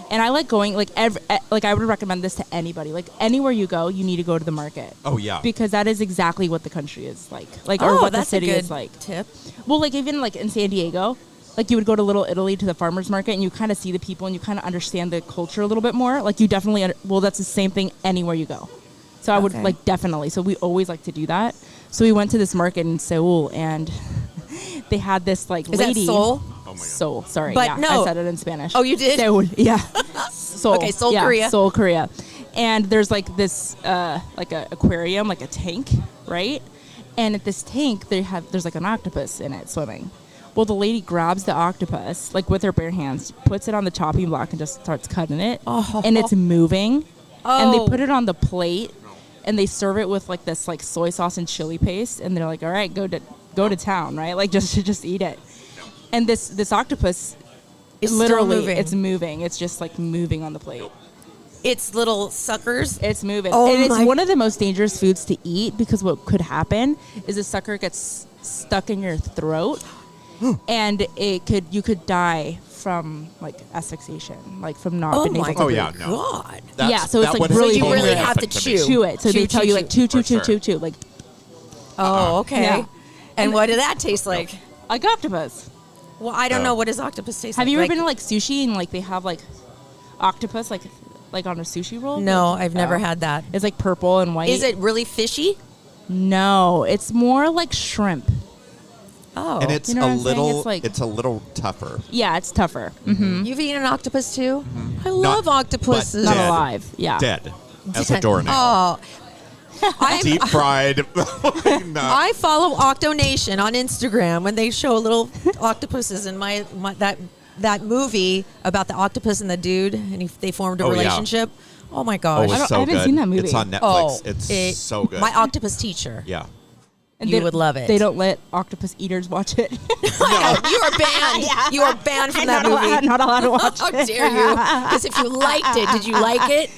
and I like going like I would recommend this to anybody. Like anywhere you go, you need to go to the market. Oh yeah. Because that is exactly what the country is like or what the that's city a good is like. tip. Well, like even like in San Diego, like you would go to Little Italy to the farmers market, and you kind of see the people, and you kind of understand the culture a little bit more. Like you definitely, that's the same thing anywhere you go. So I would Okay. like definitely. So we always like to do that. So we went to this market in Seoul, and they had this like Is lady. that Seoul? Oh my God. Seoul, sorry. But yeah, no. I said it in Spanish. Oh, you did? Seoul, yeah. Seoul. Okay, Seoul, yeah, Korea. Seoul, Korea. And there's like this, like a aquarium, like a tank, right? And at this tank, there's like an octopus in it swimming. Well, the lady grabs the octopus, like with her bare hands, puts it on the chopping block and just starts cutting it. Oh. And it's moving. And they Oh. put it on the plate, and they serve it with like this like soy sauce and chili paste. And they're like, all right, go to town, right? Like just eat it. And this octopus, It's still literally, moving. it's moving. It's just like moving on the plate. It's little suckers. It's moving. Oh and it's my- one of the most dangerous foods to eat, because what could happen is a sucker gets stuck in your throat and you could die from like asphyxiation, like from not Oh being my able to Oh, yeah, breathe. no. God. Yeah, so it's, like, would really totally dangerous. have to happen me. chew. Chew it. So Chew, they tell chew, you like chew. chew, For sure. chew, like Oh, okay. Yeah. And what did that taste like? octopus. Well, I don't Oh. know. What does octopus taste like? Have you ever Like- been to like sushi and like they have like octopus like on a sushi roll? No, Like, I've never oh. had that. It's like purple and white. Is it really fishy? No, it's more like shrimp. Oh. And it's You know a what I'm saying? little. It's like- It's a little tougher. Yeah, it's tougher. Mm-hmm. You've eaten an octopus too? I love Not- octopuses. but Not Dead. alive. Yeah. Dead as a doornail. Oh. Deep fried. No. I follow Octonation on Instagram when they show little octopuses in my that movie about the octopus and the dude, and they formed a Oh, yeah. relationship. Oh my Oh, gosh. it's I so haven't good. seen that movie. It's on Netflix. Oh, It's so good. My octopus teacher. Yeah. And You would love it. They don't let octopus eaters watch it. You are banned. Yeah. You are banned from that not movie. Allowed, not allowed to watch How it. dare you? Because if you liked it, did you like it?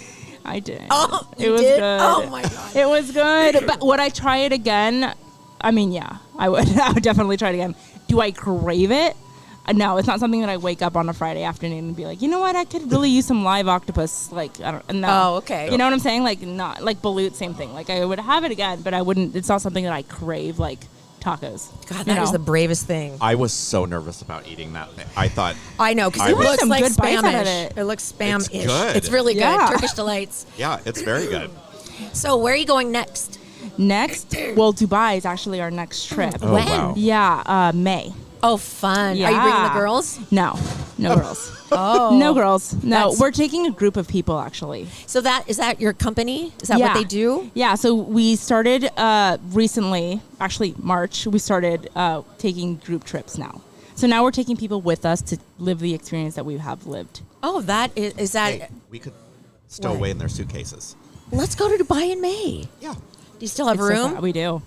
I did. Oh, it you was did? good. Oh my God. It was good. But would I try it again? I mean, yeah, I would. I would definitely try it again. Do I crave it? No, it's not something that I wake up on a Friday afternoon and be like, you know what, I could really use some live octopus. Like, I don't know. Oh, okay. You know what I'm saying? Like, not like balut, same thing. Like, I would have it again, but I wouldn't. It's not something that I crave like tacos. God, you that is know? the bravest thing. I was so nervous about eating that thing. I thought. I know, because I it was- looks Some like good bites out of Spanish. it. It looks Spam-ish. It's good. It's really good. Yeah. Turkish delights. Yeah, it's very good. So where are you going next? Next, well, Dubai is actually our next trip. Oh, When? wow. Yeah, May. Oh, fun. Are you bringing the Yeah. girls? No girls. Oh. No girls. No, That's- we're taking a group of people actually. So is that your company? Is that Yeah. what they do? Yeah, so we started recently, actually March, we started taking group trips now. So now we're taking people with us to live the experience that we have lived. Oh, that is that. Hey, we could stow What? away in their suitcases. Let's go to Dubai in May. Yeah. Do you still have It's so room? fun. We do.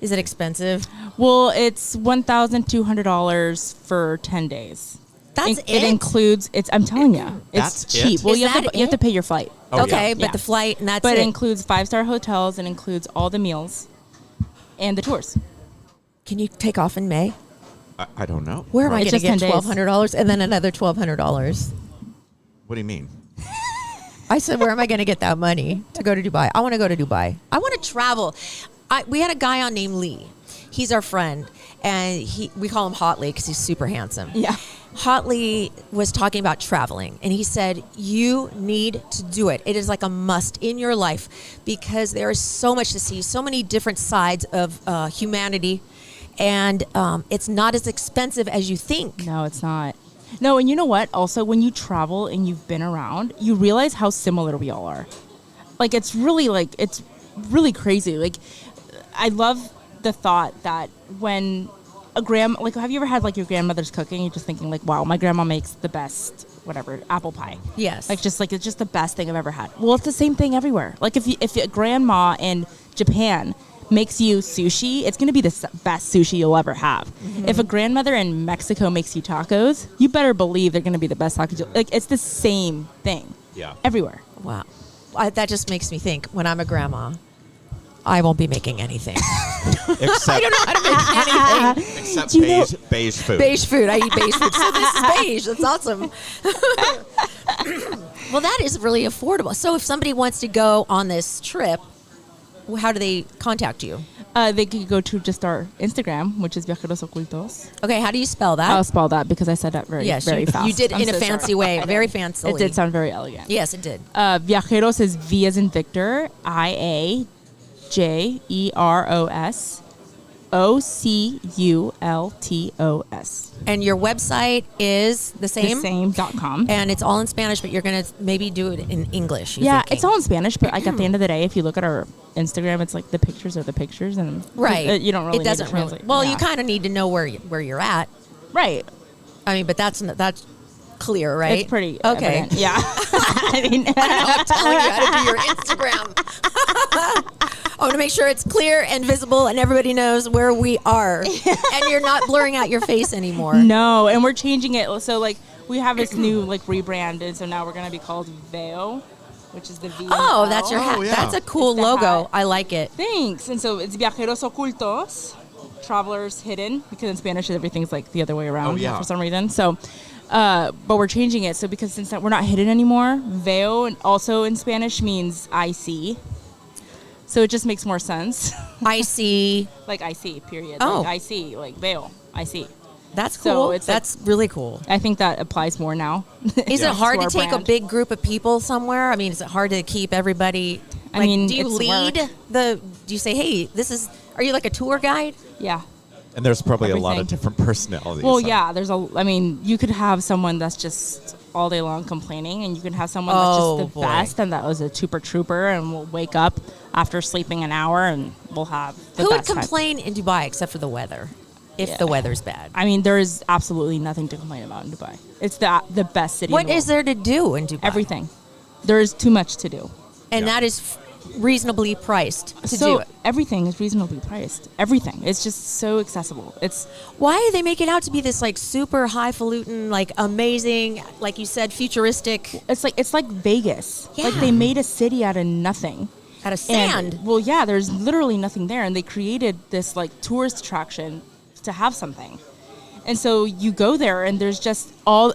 Is it expensive? Well, it's $1,200 for 10 days. That's It includes, I'm telling you, it's That's cheap. it? Well, Is you have that to it? pay your flight. Oh, okay, yeah. but Yeah. the flight and that's But it. it includes 5-star hotels and includes all the meals and the tours. Can you take off in May? I don't know. Where am I It's going to just get 10 days. $1,200 and then another $1,200? What do you mean? I said, where am I going to get that money to go to Dubai? I want to go to Dubai. I want to travel. We had a guy on named Lee. He's our friend, and we call him Hot Lee because he's super handsome. Yeah. Hot Lee was talking about traveling, and he said, you need to do it. It is like a must in your life because there is so much to see, so many different sides of humanity, and it's not as expensive as you think. No, it's not. No, and you know what? Also, when you travel and you've been around, you realize how similar we all are. It's really crazy. Like, I love the thought that when have you ever had your grandmother's cooking? You're just thinking wow, my grandma makes the best, whatever, apple pie. Yes. It's just the best thing I've ever had. Well, it's the same thing everywhere. If a grandma in Japan makes you sushi, it's going to be the best sushi you'll ever have. If a grandmother in Mexico makes you tacos, you better believe they're going to be the best tacos. Like, it's the same thing. Yeah. Everywhere. Wow. That just makes me think, when I'm a grandma, I won't be making anything. Except, I don't know how to make anything. except Do you know- beige food. Beige food. I eat beige food. So this is beige. That's awesome. Well, that is really affordable. So if somebody wants to go on this trip, how do they contact you? They could go to just our Instagram, which is Viajeros Ocultos. Okay, how do you spell that? I'll spell that because I said that very fast. You did I'm in a so fancy sorry. way, very fancy. It did sound very elegant. Yes, it did. Viajeros is V as in Victor, IAJEROS, OCULTOS. And your website is the same? Same.com. And it's all in Spanish, but you're going to maybe do it in English. Yeah, it's all in Spanish, but like at the end of the day, if you look at our Instagram, it's like the pictures are the pictures, and Right. you don't really It doesn't need to translate. really. Well, Yeah. you kind of need to know where you're at. Right. I mean, but that's clear, right? It's pretty okay. evident. Yeah. I mean, I'm telling you how to do your Instagram. I want to make sure it's clear and visible, and everybody knows where we are, and you're not blurring out your face anymore. no, and we're changing it. So like we have this new like rebrand, and so now we're gonna be called Veo, which is the V. Oh, that's your hat. Oh, yeah. That's a cool It's the logo. hat. I like it. Thanks. And so it's Viajeros Ocultos, travelers hidden, because in Spanish everything's like the other way around Oh, yeah. for some reason. So, but we're changing it. So because since we're not hidden anymore, Veo and also in Spanish means I see. So it just makes more sense. I see. Like I see, period. Oh. Like I see, like Veo, I see. That's So cool. it's like- That's really cool. I think that applies more now. Is Yeah. it hard To to our take a brand. big group of people somewhere? I mean, is it hard to keep everybody? I mean, do you it's lead work. Do you say, hey, are you like a tour guide? Yeah. And there's probably a lot of Everything. different personalities. Well, yeah, I mean, you could have someone that's just all day long complaining, and you can have someone that's Oh, just the boy. best, and that was a super trooper, and will wake up after sleeping an hour, and we'll have the Who would best time. complain in Dubai except for the weather? If Yeah. the weather's bad. I mean, there is absolutely nothing to complain about in Dubai. It's the best city What in the is world. there to do in Dubai? Everything. There is too much to do. And Yeah. that is reasonably priced to so do it. everything is reasonably priced. Everything. It's just so accessible. It's Why do they make it out to be this like super highfalutin, like amazing, like you said, futuristic it's like Vegas. Like Yeah. they made a city out of nothing. out of And- sand? well, yeah, there's literally nothing there, and they created this like tourist attraction to have something. And so you go there, and there's just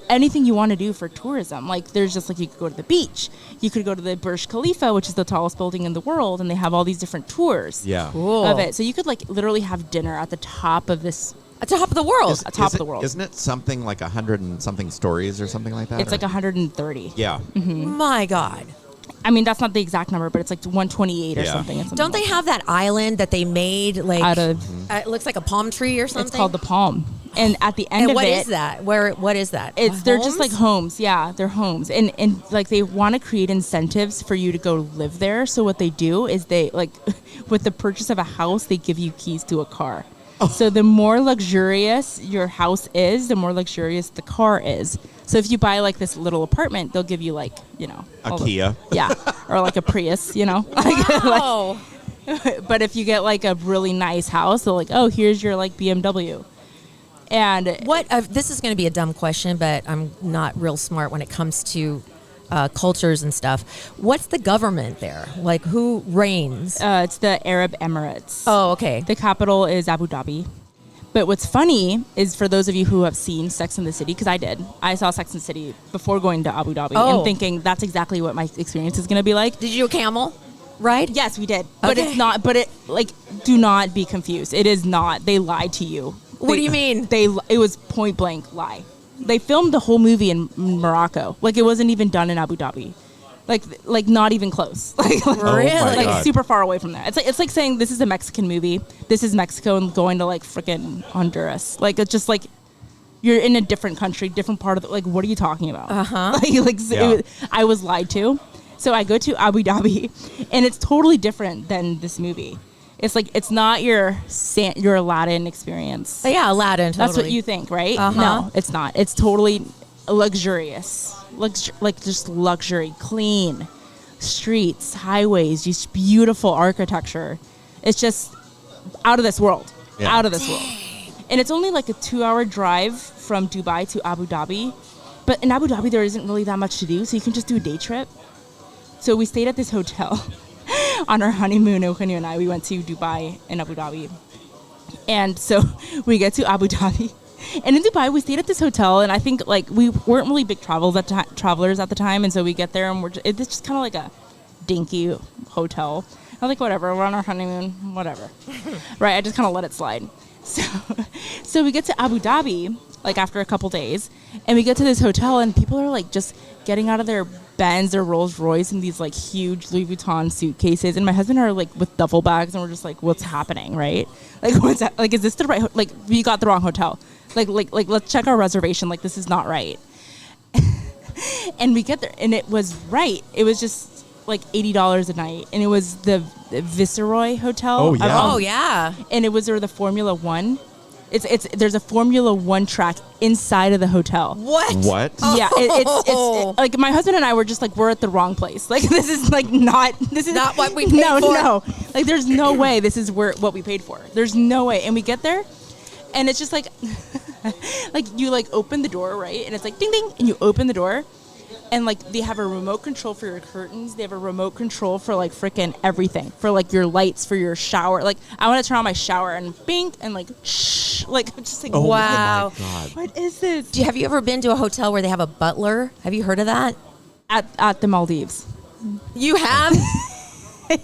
anything you want to do for tourism. Like there's just like you could go to the beach, you could go to the Burj Khalifa, which is the tallest building in the world, and they have all these different tours Yeah. Cool. of it. So you could like literally have dinner at the top of this. At the top of the world. Top of the world. Isn't it something like 100 and something stories or something like that? It's or- like 130. Yeah. My God. I mean, that's not the exact number, but it's like 128 or Yeah. something. It's something Don't they like have that island that they made like Out of- it looks like a palm tree or something? It's called the Palm. And at the end And of what it, is that? What is that? they're just like Homes? homes. Yeah, they're homes. And like they want to create incentives for you to go live there. So what they do is they like with the purchase of a house, they give you keys to a car. So the more luxurious your house is, the more luxurious the car is. So if you buy like this little apartment, they'll give you like, A all the- Kia. yeah, or like a Prius, Oh. But if you get like a really nice house, they're like, oh, here's your like BMW. And What? This is going to be a dumb question, but I'm not real smart when it comes to cultures and stuff. What's the government there? Like, who reigns? it's the Arab Emirates. Oh, okay. The capital is Abu Dhabi. But what's funny is for those of you who have seen Sex and the City, because I did. I saw Sex and the City before going to Abu Dhabi Oh. and thinking that's exactly what my experience is going to be like. Did you do a camel ride? Yes, we did. But Okay. it's not, but it, like, do not be confused. It is not. They lied to you. What do you mean? It was point blank lie. They filmed the whole movie in Morocco. Like, it wasn't even done in Abu Dhabi. Like not even close. Like, Really? like God. super far away from there. It's like saying this is a Mexican movie. This is Mexico and going to like freaking Honduras. Like it's just like you're in a different country, different part of the, like what are you talking about? Yeah. I was lied to. So I go to Abu Dhabi, and it's totally different than this movie. It's like it's not your Aladdin experience. Oh, yeah, Aladdin. Totally. That's what you think, right? Uh-huh. No, it's not. It's totally luxurious. Like just luxury, clean streets, highways, just beautiful architecture. It's just out of this world. Yeah. Out of this world. And it's only like a 2-hour drive from Dubai to Abu Dhabi. But in Abu Dhabi, there isn't really that much to do, so you can just do a day trip. So we stayed at this hotel on our honeymoon. Eugenio and I, we went to Dubai and Abu Dhabi. And so we get to Abu Dhabi. And in Dubai, we stayed at this hotel, and I think like we weren't really big travelers at the time. And so we get there, and it's just kind of like a dinky hotel. I was like, whatever, we're on our honeymoon, whatever. Right, I just kind of let it slide. So we get to Abu Dhabi, like after a couple days, and we get to this hotel, and people are like just getting out of their Benz or Rolls Royce in these like huge Louis Vuitton suitcases, and my husband are like with duffel bags, and we're just like, what's happening, right? Like, what's that? Like, is this the right? Like, we got the wrong hotel. Like, let's check our reservation. Like, this is not right. And we get there, and it was right. It was just like $80 a night, and it was the Viceroy Hotel. Oh, yeah. Oh, yeah. And it was the Formula One. There's a Formula One track inside of the hotel. What? What? Yeah, it's like my husband and I were just like, we're at the wrong place. Like, this is like not what we paid for. No. Like, there's no way this is what we paid for. There's no way. And we get there, and it's just like, like you like open the door, right? And it's like ding ding, and you open the door. And, like, they have a remote control for your curtains. They have a remote control for, like, freaking everything. For, like, your lights, for your shower. Like, I want to turn on my shower and bing, and, like, shh. Like, just like, Wow. My God. what is this? Have you ever been to a hotel where they have a butler? Have you heard of that? At the Maldives. You have?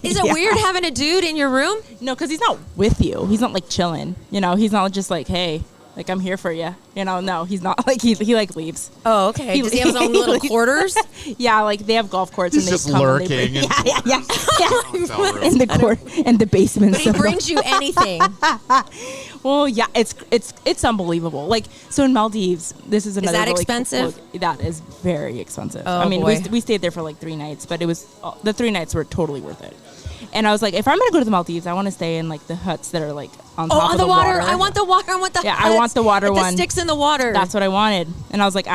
Is it Yeah. weird having a dude in your room? No, because he's not with you. He's not, like, chilling. You know, he's not just like, hey, like, I'm here for you. You know, no, he's not. Like, he like, leaves. Oh, okay. Does he have his own little quarters? Yeah, like, they have golf courts. He's and they just come and they lurking bring- and- Yeah. Hotel room. In the court, in the basement. But he brings you anything. Well, yeah, it's unbelievable. Like, so in Maldives, this is another. that really expensive? Cool, that is very expensive. Oh, I mean, boy. we stayed there for like 3 nights, but it was the 3 nights were totally worth it. And I was like, if I'm gonna go to the Maldives, I want to stay in like the huts that are like on top On of the water. water. I want the water. I want the Yeah, I huts want the water with one. The sticks in the water. That's what I wanted, and I was like,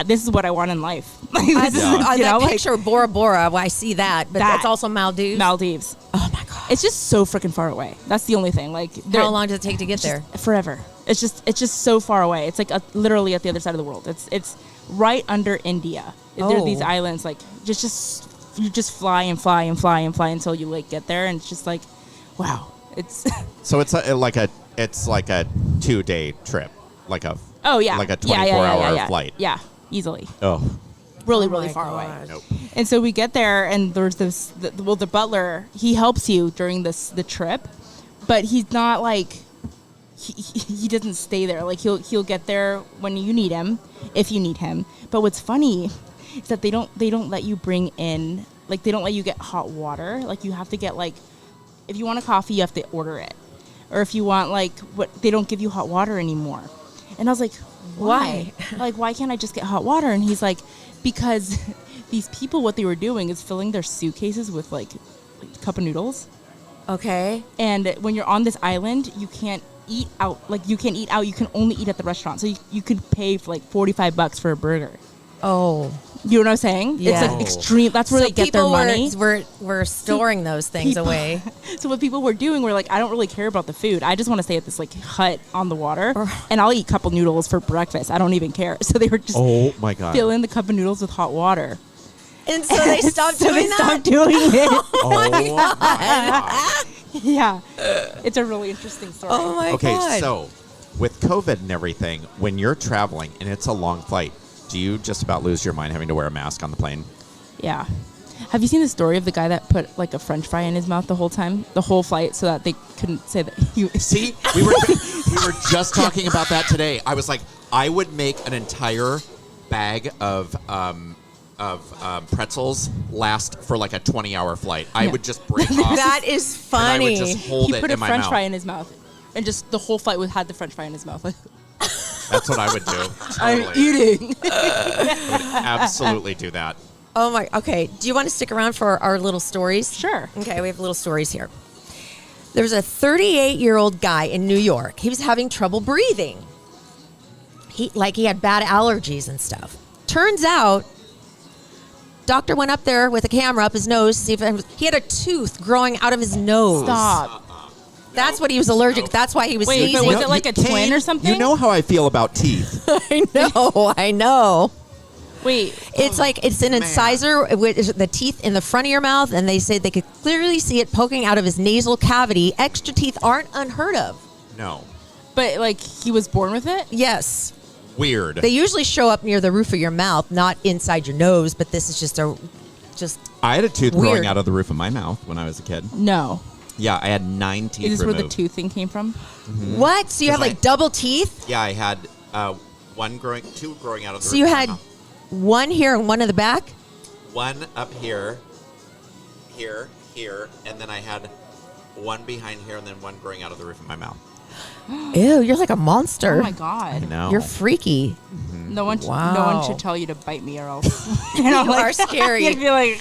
this is what I want in life. Like, I this is, that you know, like, picture of Bora Bora. Well, I see that, but that's also Maldives. Maldives. Oh my god. It's just so freaking far away. That's the only thing. Like, How long does it take to get there? Forever. It's just so far away. It's like literally at the other side of the world. It's right under India. There's these islands. Like, just you just fly and fly and fly and fly until you like get there, and it's just like, wow. It's So it's like a 2-day trip, like a oh yeah, like a yeah, 24-hour flight. Yeah, easily. Oh, Really, Oh really my far away. God. nope. And so we get there, and there's the butler. He helps you during the trip, but he's not like he doesn't stay there. Like, he'll get there when you need him, if you need him. But what's funny is that they don't let you bring in, like, they don't let you get hot water. Like, you have to get, like, if you want a coffee, you have to order it, or if you want, like, they don't give you hot water anymore. And I was like, why? Like, why can't I just get hot water? And he's like, because these people, what they were doing is filling their suitcases with like cup of noodles. Okay. And when you're on this island, you can't eat out. Like, you can't eat out. You can only eat at the restaurant. So you could pay for like $45 for a burger. Oh. You know what I'm saying? Yeah. It's like extreme. That's where they get their money. We're storing those things People- away. So what people were doing were like, I don't really care about the food. I just want to stay at this like hut on the water, and I'll eat cup of noodles for breakfast. I don't even care. So they were just Oh my God. filling the cup of noodles with hot water. And so they stopped So doing they that. stopped doing it. Oh my God. Yeah, it's a really interesting story. Oh my Okay, god. so with COVID and everything, when you're traveling and it's a long flight, do you just about lose your mind having to wear a mask on the plane? Yeah. Have you seen the story of the guy that put like a French fry in his mouth the whole time, the whole flight, so that they couldn't say that he? See, we were just talking about that today. I was like, I would make an entire bag of pretzels last for like a 20-hour flight. I would just break off. That is and I funny. would just hold He it put a in my French mouth. fry in his mouth, and just the whole flight had the French fry in his mouth. Like, That's what I would do. I'm Totally. eating. I would absolutely do that. Oh my. Okay. Do you want to stick around for our little stories? Sure. Okay. We have little stories here. There's a 38-year-old guy in New York. He was having trouble breathing. He had bad allergies and stuff. Turns out, doctor went up there with a camera up his nose to see if he had a tooth growing out of his nose. Stop. That's what he was allergic. That's why he was Wait, sneezing. but was it like a twin Kane, or something? You know how I feel about teeth. I know. Wait, It's like it's an incisor with the teeth in the front of your mouth, and they say they could clearly see it poking out of his nasal cavity. Extra teeth aren't unheard of. No. but like he was born with it? Yes. Weird. They usually show up near the roof of your mouth, not inside your nose, but this is just I had a tooth Weird. growing out of the roof of my mouth when I was a kid. No. Yeah, I had 9 teeth Is this removed. where the tooth thing came from? What? So you have 'Cause like double teeth? Yeah, I had two growing out of the So roof you of my had mouth. one here and one in the back? One up here, here, and then I had one behind here and then one growing out of the roof of my mouth. Ew, you're like a monster. Oh my god. No. You're freaky. No one, Wow. no one should tell you to bite me or else. You know, You are scary. You'd be like,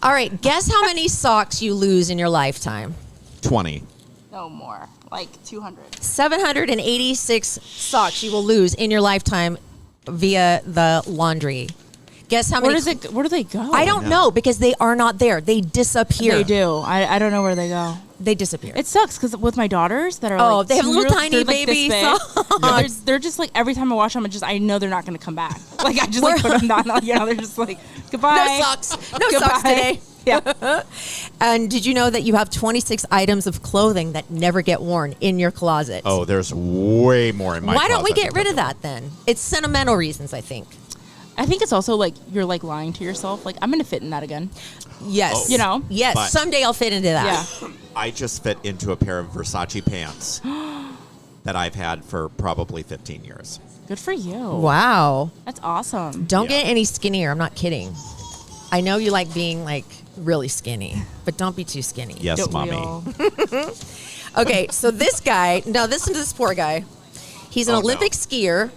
All right, guess how many socks you lose in your lifetime? 20. no more, like 200. 786 socks you will lose in your lifetime via the laundry. Guess how many? Where do they go? I don't know because they are not there. They disappear. They do. I don't know where they go. They disappear. It sucks because with my daughters that are like They have 2 little years- tiny they're, like, baby this big. socks. They're just like every time I wash them, I know they're not going to come back. Like I just like put them down. Like, you know, they're just like goodbye. No socks. No Goodbye. socks today. Yeah. And did you know that you have 26 items of clothing that never get worn in your closet? Oh, there's way more in my Why don't we closet get rid of that then? It's sentimental reasons, I think. I think it's also like you're like lying to yourself. Like I'm going to fit in that again. Yes. Oh. You know? Yes. But- Someday I'll fit into that. Yeah. I just fit into a pair of Versace pants that I've had for probably 15 years. Good for you. Wow. That's awesome. Don't Yeah. get any skinnier. I'm not kidding. I know you like being like really skinny, but don't be too skinny. Yes, Don't we mommy. all? Okay, so this guy, no, listen to this poor guy. He's an Oh, no. Olympic skier.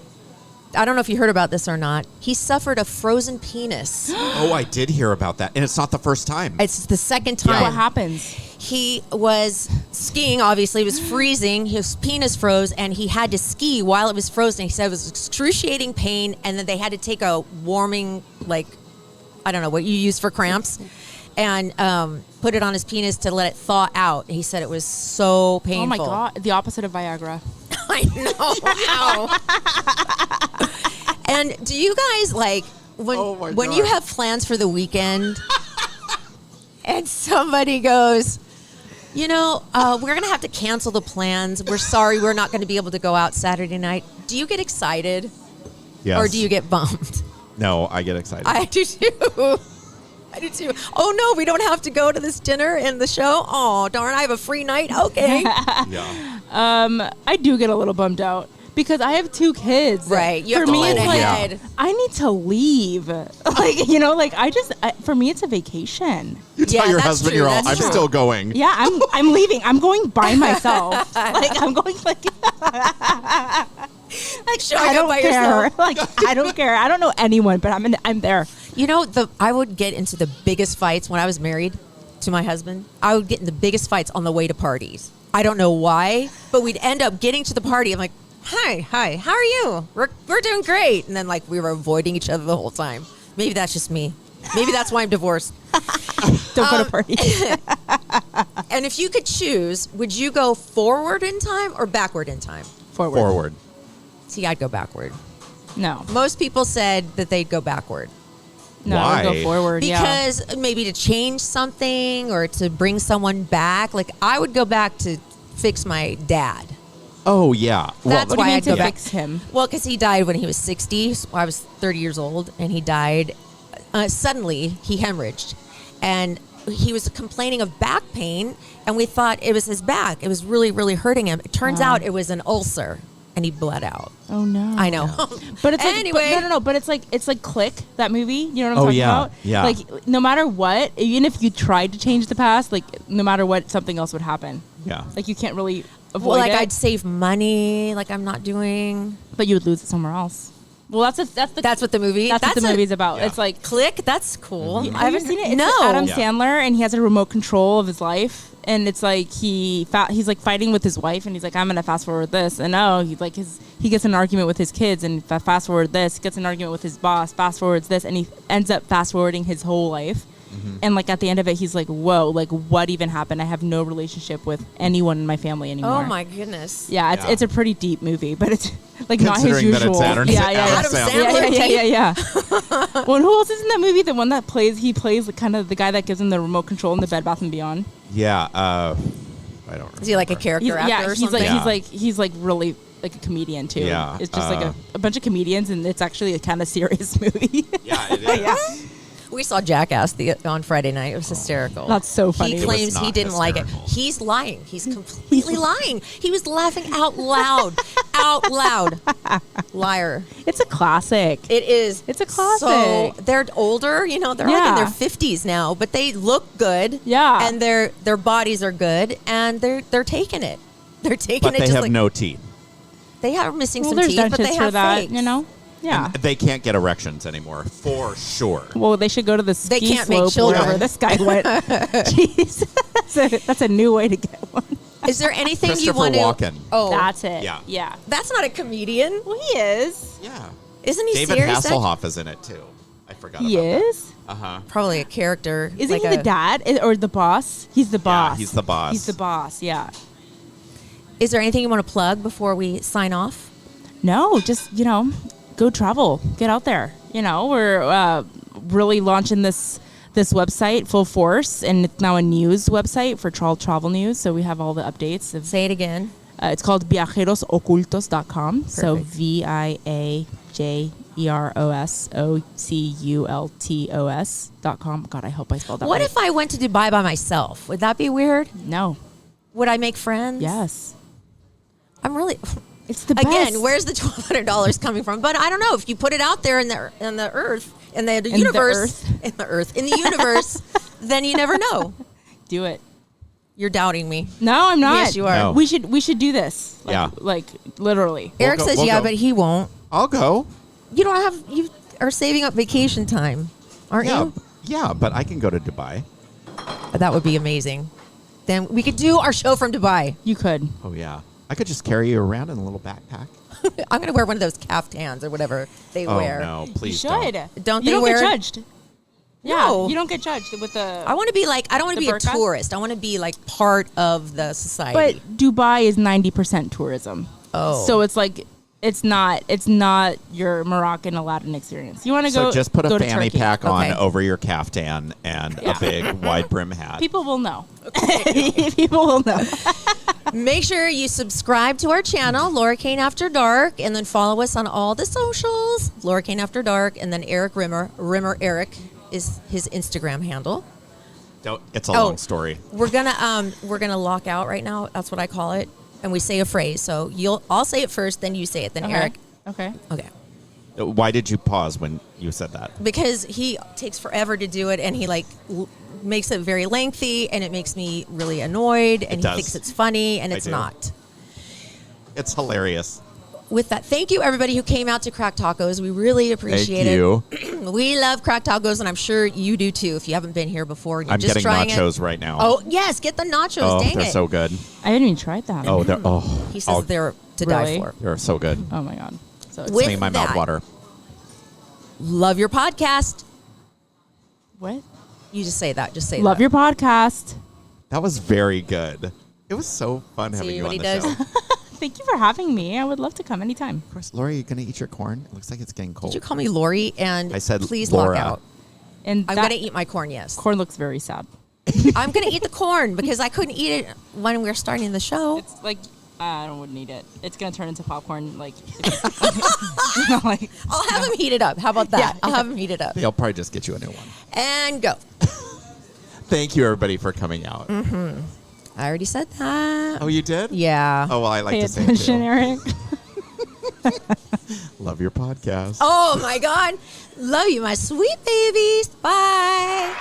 I don't know if you heard about this or not. He suffered a frozen penis. Oh, I did hear about that. And it's not the first time. It's the second time. What happens? He was skiing, obviously. It was freezing. His penis froze, and he had to ski while it was frozen. He said it was excruciating pain, and then they had to take a warming, like, I don't know, what you use for cramps, and put it on his penis to let it thaw out. He said it was so painful. Oh my god, the opposite of Viagra. I know. Ow. And do you guys like when Oh my when God. you have plans for the weekend and somebody goes, you know, we're gonna have to cancel the plans. We're sorry, we're not gonna be able to go out Saturday night. Do you get excited Yes. or do you get bummed? No, I get excited. I do too. I do too. Oh no, we don't have to go to this dinner and the show. Oh darn, I have a free night. Okay. yeah. I do get a little bummed out because I have 2 kids. Right, you have For to me, plan it's like, ahead. I need to leave. Like, you know, like for me, it's a vacation. You tell Yeah, your that's husband true, you're all, that's I'm true. still going. Yeah, I'm leaving. I'm going by myself. Like I'm going like Like showing I up don't by care. yourself. Like I don't care. I don't know anyone, but I'm there. You know, I would get into the biggest fights when I was married to my husband. I would get in the biggest fights on the way to parties. I don't know why, but we'd end up getting to the party. I'm like, hi, how are you? We're doing great. And then like we were avoiding each other the whole time. Maybe that's just me. Maybe that's why I'm divorced. Don't go to parties. And if you could choose, would you go forward in time or backward in time? Forward. See, I'd go backward. No, Most people said that they'd go backward. no, I would Why? go forward. Yeah. Because maybe to change something or to bring someone back. Like I would go back to fix my dad. Oh, yeah. That's What do why you mean I'd to go back. fix him? Well, because he died when he was 60. So I was 30 years old, and he died. Suddenly, he hemorrhaged. And he was complaining of back pain, and we thought it was his back. It was really, really hurting him. It turns out it was an ulcer, and he bled out. Oh no. I know. But it's like, Anyway. no. But it's like Click, that movie. You know what I'm Oh, talking yeah, about? yeah. Like no matter what, even if you tried to change the past, like no matter what, something else would happen. Yeah. Like you can't really avoid Well, like it, I'd save money, like I'm not doing. but you would lose it somewhere else. Well, that's What the movie. what the a- movie's about. Yeah. It's like Click. That's cool. I have you haven't seen it? It's No. Adam Yeah. Sandler, and he has a remote control of his life, and it's like he's like fighting with his wife, and he's like, I'm gonna fast forward this, and he gets in an argument with his kids, and fast forward this, gets in an argument with his boss, fast forwards this, and he ends up fast forwarding his whole life, And like at the end of it, he's like, "Whoa! Like what even happened? I have no relationship with anyone in my family anymore." Oh my goodness. Yeah, it's a pretty deep movie, but it's like not his Considering that it's usual. Adam Adam Sandler. Yeah. Well, who else is in that movie? The one that plays kind of the guy that gives him the remote control in the Bed Bath and Beyond. Yeah. I don't remember. Is he like a character actor or something? He's like really like a comedian too. Yeah, It's just like a bunch of comedians, and it's actually a kind of serious movie. Yeah, it is. Yeah. We saw Jackass on Friday night. It was hysterical. That's so funny. He It was claims he not didn't like it. hysterical. He's lying. He's completely lying. He was laughing out loud. Out loud. Liar. It's a classic. It is. It's a classic. So they're older, they're like in Yeah. their 50s now, but they look good. Yeah. And their bodies are good, and they're taking it. They're taking But it they just have like no teeth. they are missing Well, some there's teeth, but they dentists have for that, fakes. Yeah. And they can't get erections anymore, for sure. Well, they should go to the ski They can't make slope children. wherever this guy went. Jeez, that's a new way to get one. Is there anything you Christopher want to? Walken. Oh, That's it. Yeah. that's not a comedian. Well, he is. Yeah. Isn't he David serious? Hasselhoff is in it too. I forgot He about is. that. Uh-huh. Probably a character. Isn't like he the dad or the boss? He's the boss. he's the boss. He's the boss. Yeah. Is there anything you want to plug before we sign off? No, just go travel, get out there. We're really launching this website full force, and it's now a news website for travel news. So we have all the updates. Say it again. It's called viajerosocultos.com. So Perfect. viajerosocultos.com. God, I hope I spelled that What right. if I went to Dubai by myself? Would that be weird? No. Would I make friends? Yes. I'm really. It's the Again, best. where's the $1,200 coming from? But I don't know. If you put it out there in the earth, in the the universe, in the universe, then you never know. Do it. You're doubting me. No, I'm not. Yes, you are. No. We should do this. Yeah. Like literally. Eric go- says we'll yeah, go. but he won't. I'll go. You are saving up vacation time, aren't Yeah. you? Yeah, but I can go to Dubai. That would be amazing. Then we could do our show from Dubai. You could. Oh yeah. I could just carry you around in a little backpack. I'm going to wear one of those caftans or whatever they Oh wear. no, please you don't. should. Don't you they don't wear- get judged. Yeah, No. you don't get judged with the. I want to be like, I don't want to The be a burqa? tourist. I want to be like part of the society. But Dubai is 90% tourism. Oh. So it's like it's not your Moroccan Aladdin experience. You want to So go. just put a go to fanny Turkey. pack on Okay. over your caftan and Yeah. a big wide brim hat. People will know. People will know. Make sure you subscribe to our channel, Laura Kane After Dark, and then follow us on all the socials, Laura Kane After Dark, and then Eric Rimmer Eric is his Instagram handle. It's a Oh. long story. We're gonna lock out right now. That's what I call it, and we say a phrase. So I'll say it first, then you say it, then Okay. Eric. Okay. Okay. Why did you pause when you said that? Because he takes forever to do it, and he makes it very lengthy, and it makes me really annoyed, and he does. thinks it's funny, and I it's do. not. It's hilarious. With that, thank you everybody who came out to Crack Tacos. We really appreciate Thank it. you. We love Crack Tacos, and I'm sure you do too. If you haven't been here before, and you're I'm just getting trying nachos it. right now. Oh yes, get the nachos. Oh, Dang they're it! so good. I haven't even tried that. Oh, they're He says they're to die Really? for. they're so good. Oh my god. So With Made my mouth that- water. Love your podcast. what? You just say that. Just say Love that. your podcast. That was very good. It was so fun having See you what on he the does? show. Thank you for having me. I would love to come anytime. Of course, Laura, you gonna eat your corn? It looks like it's getting cold. Did you call me Lori? And I said please Laura. lock out. And I'm that gonna eat my corn. Yes, corn looks very sad. I'm gonna eat the corn because I couldn't eat it when we were starting the show. It's like I wouldn't eat it. It's gonna turn into popcorn. Like, like I'll have him heat it up. How about that? Yeah. I'll have him heat it up They'll probably just get you a new one. and go. Thank you, everybody, for coming out. I already said that. Oh, you did? Yeah. Oh, well, I like pay to say it attention, too. Eric. Love your podcast. Oh my God. Love you, my sweet babies. Bye.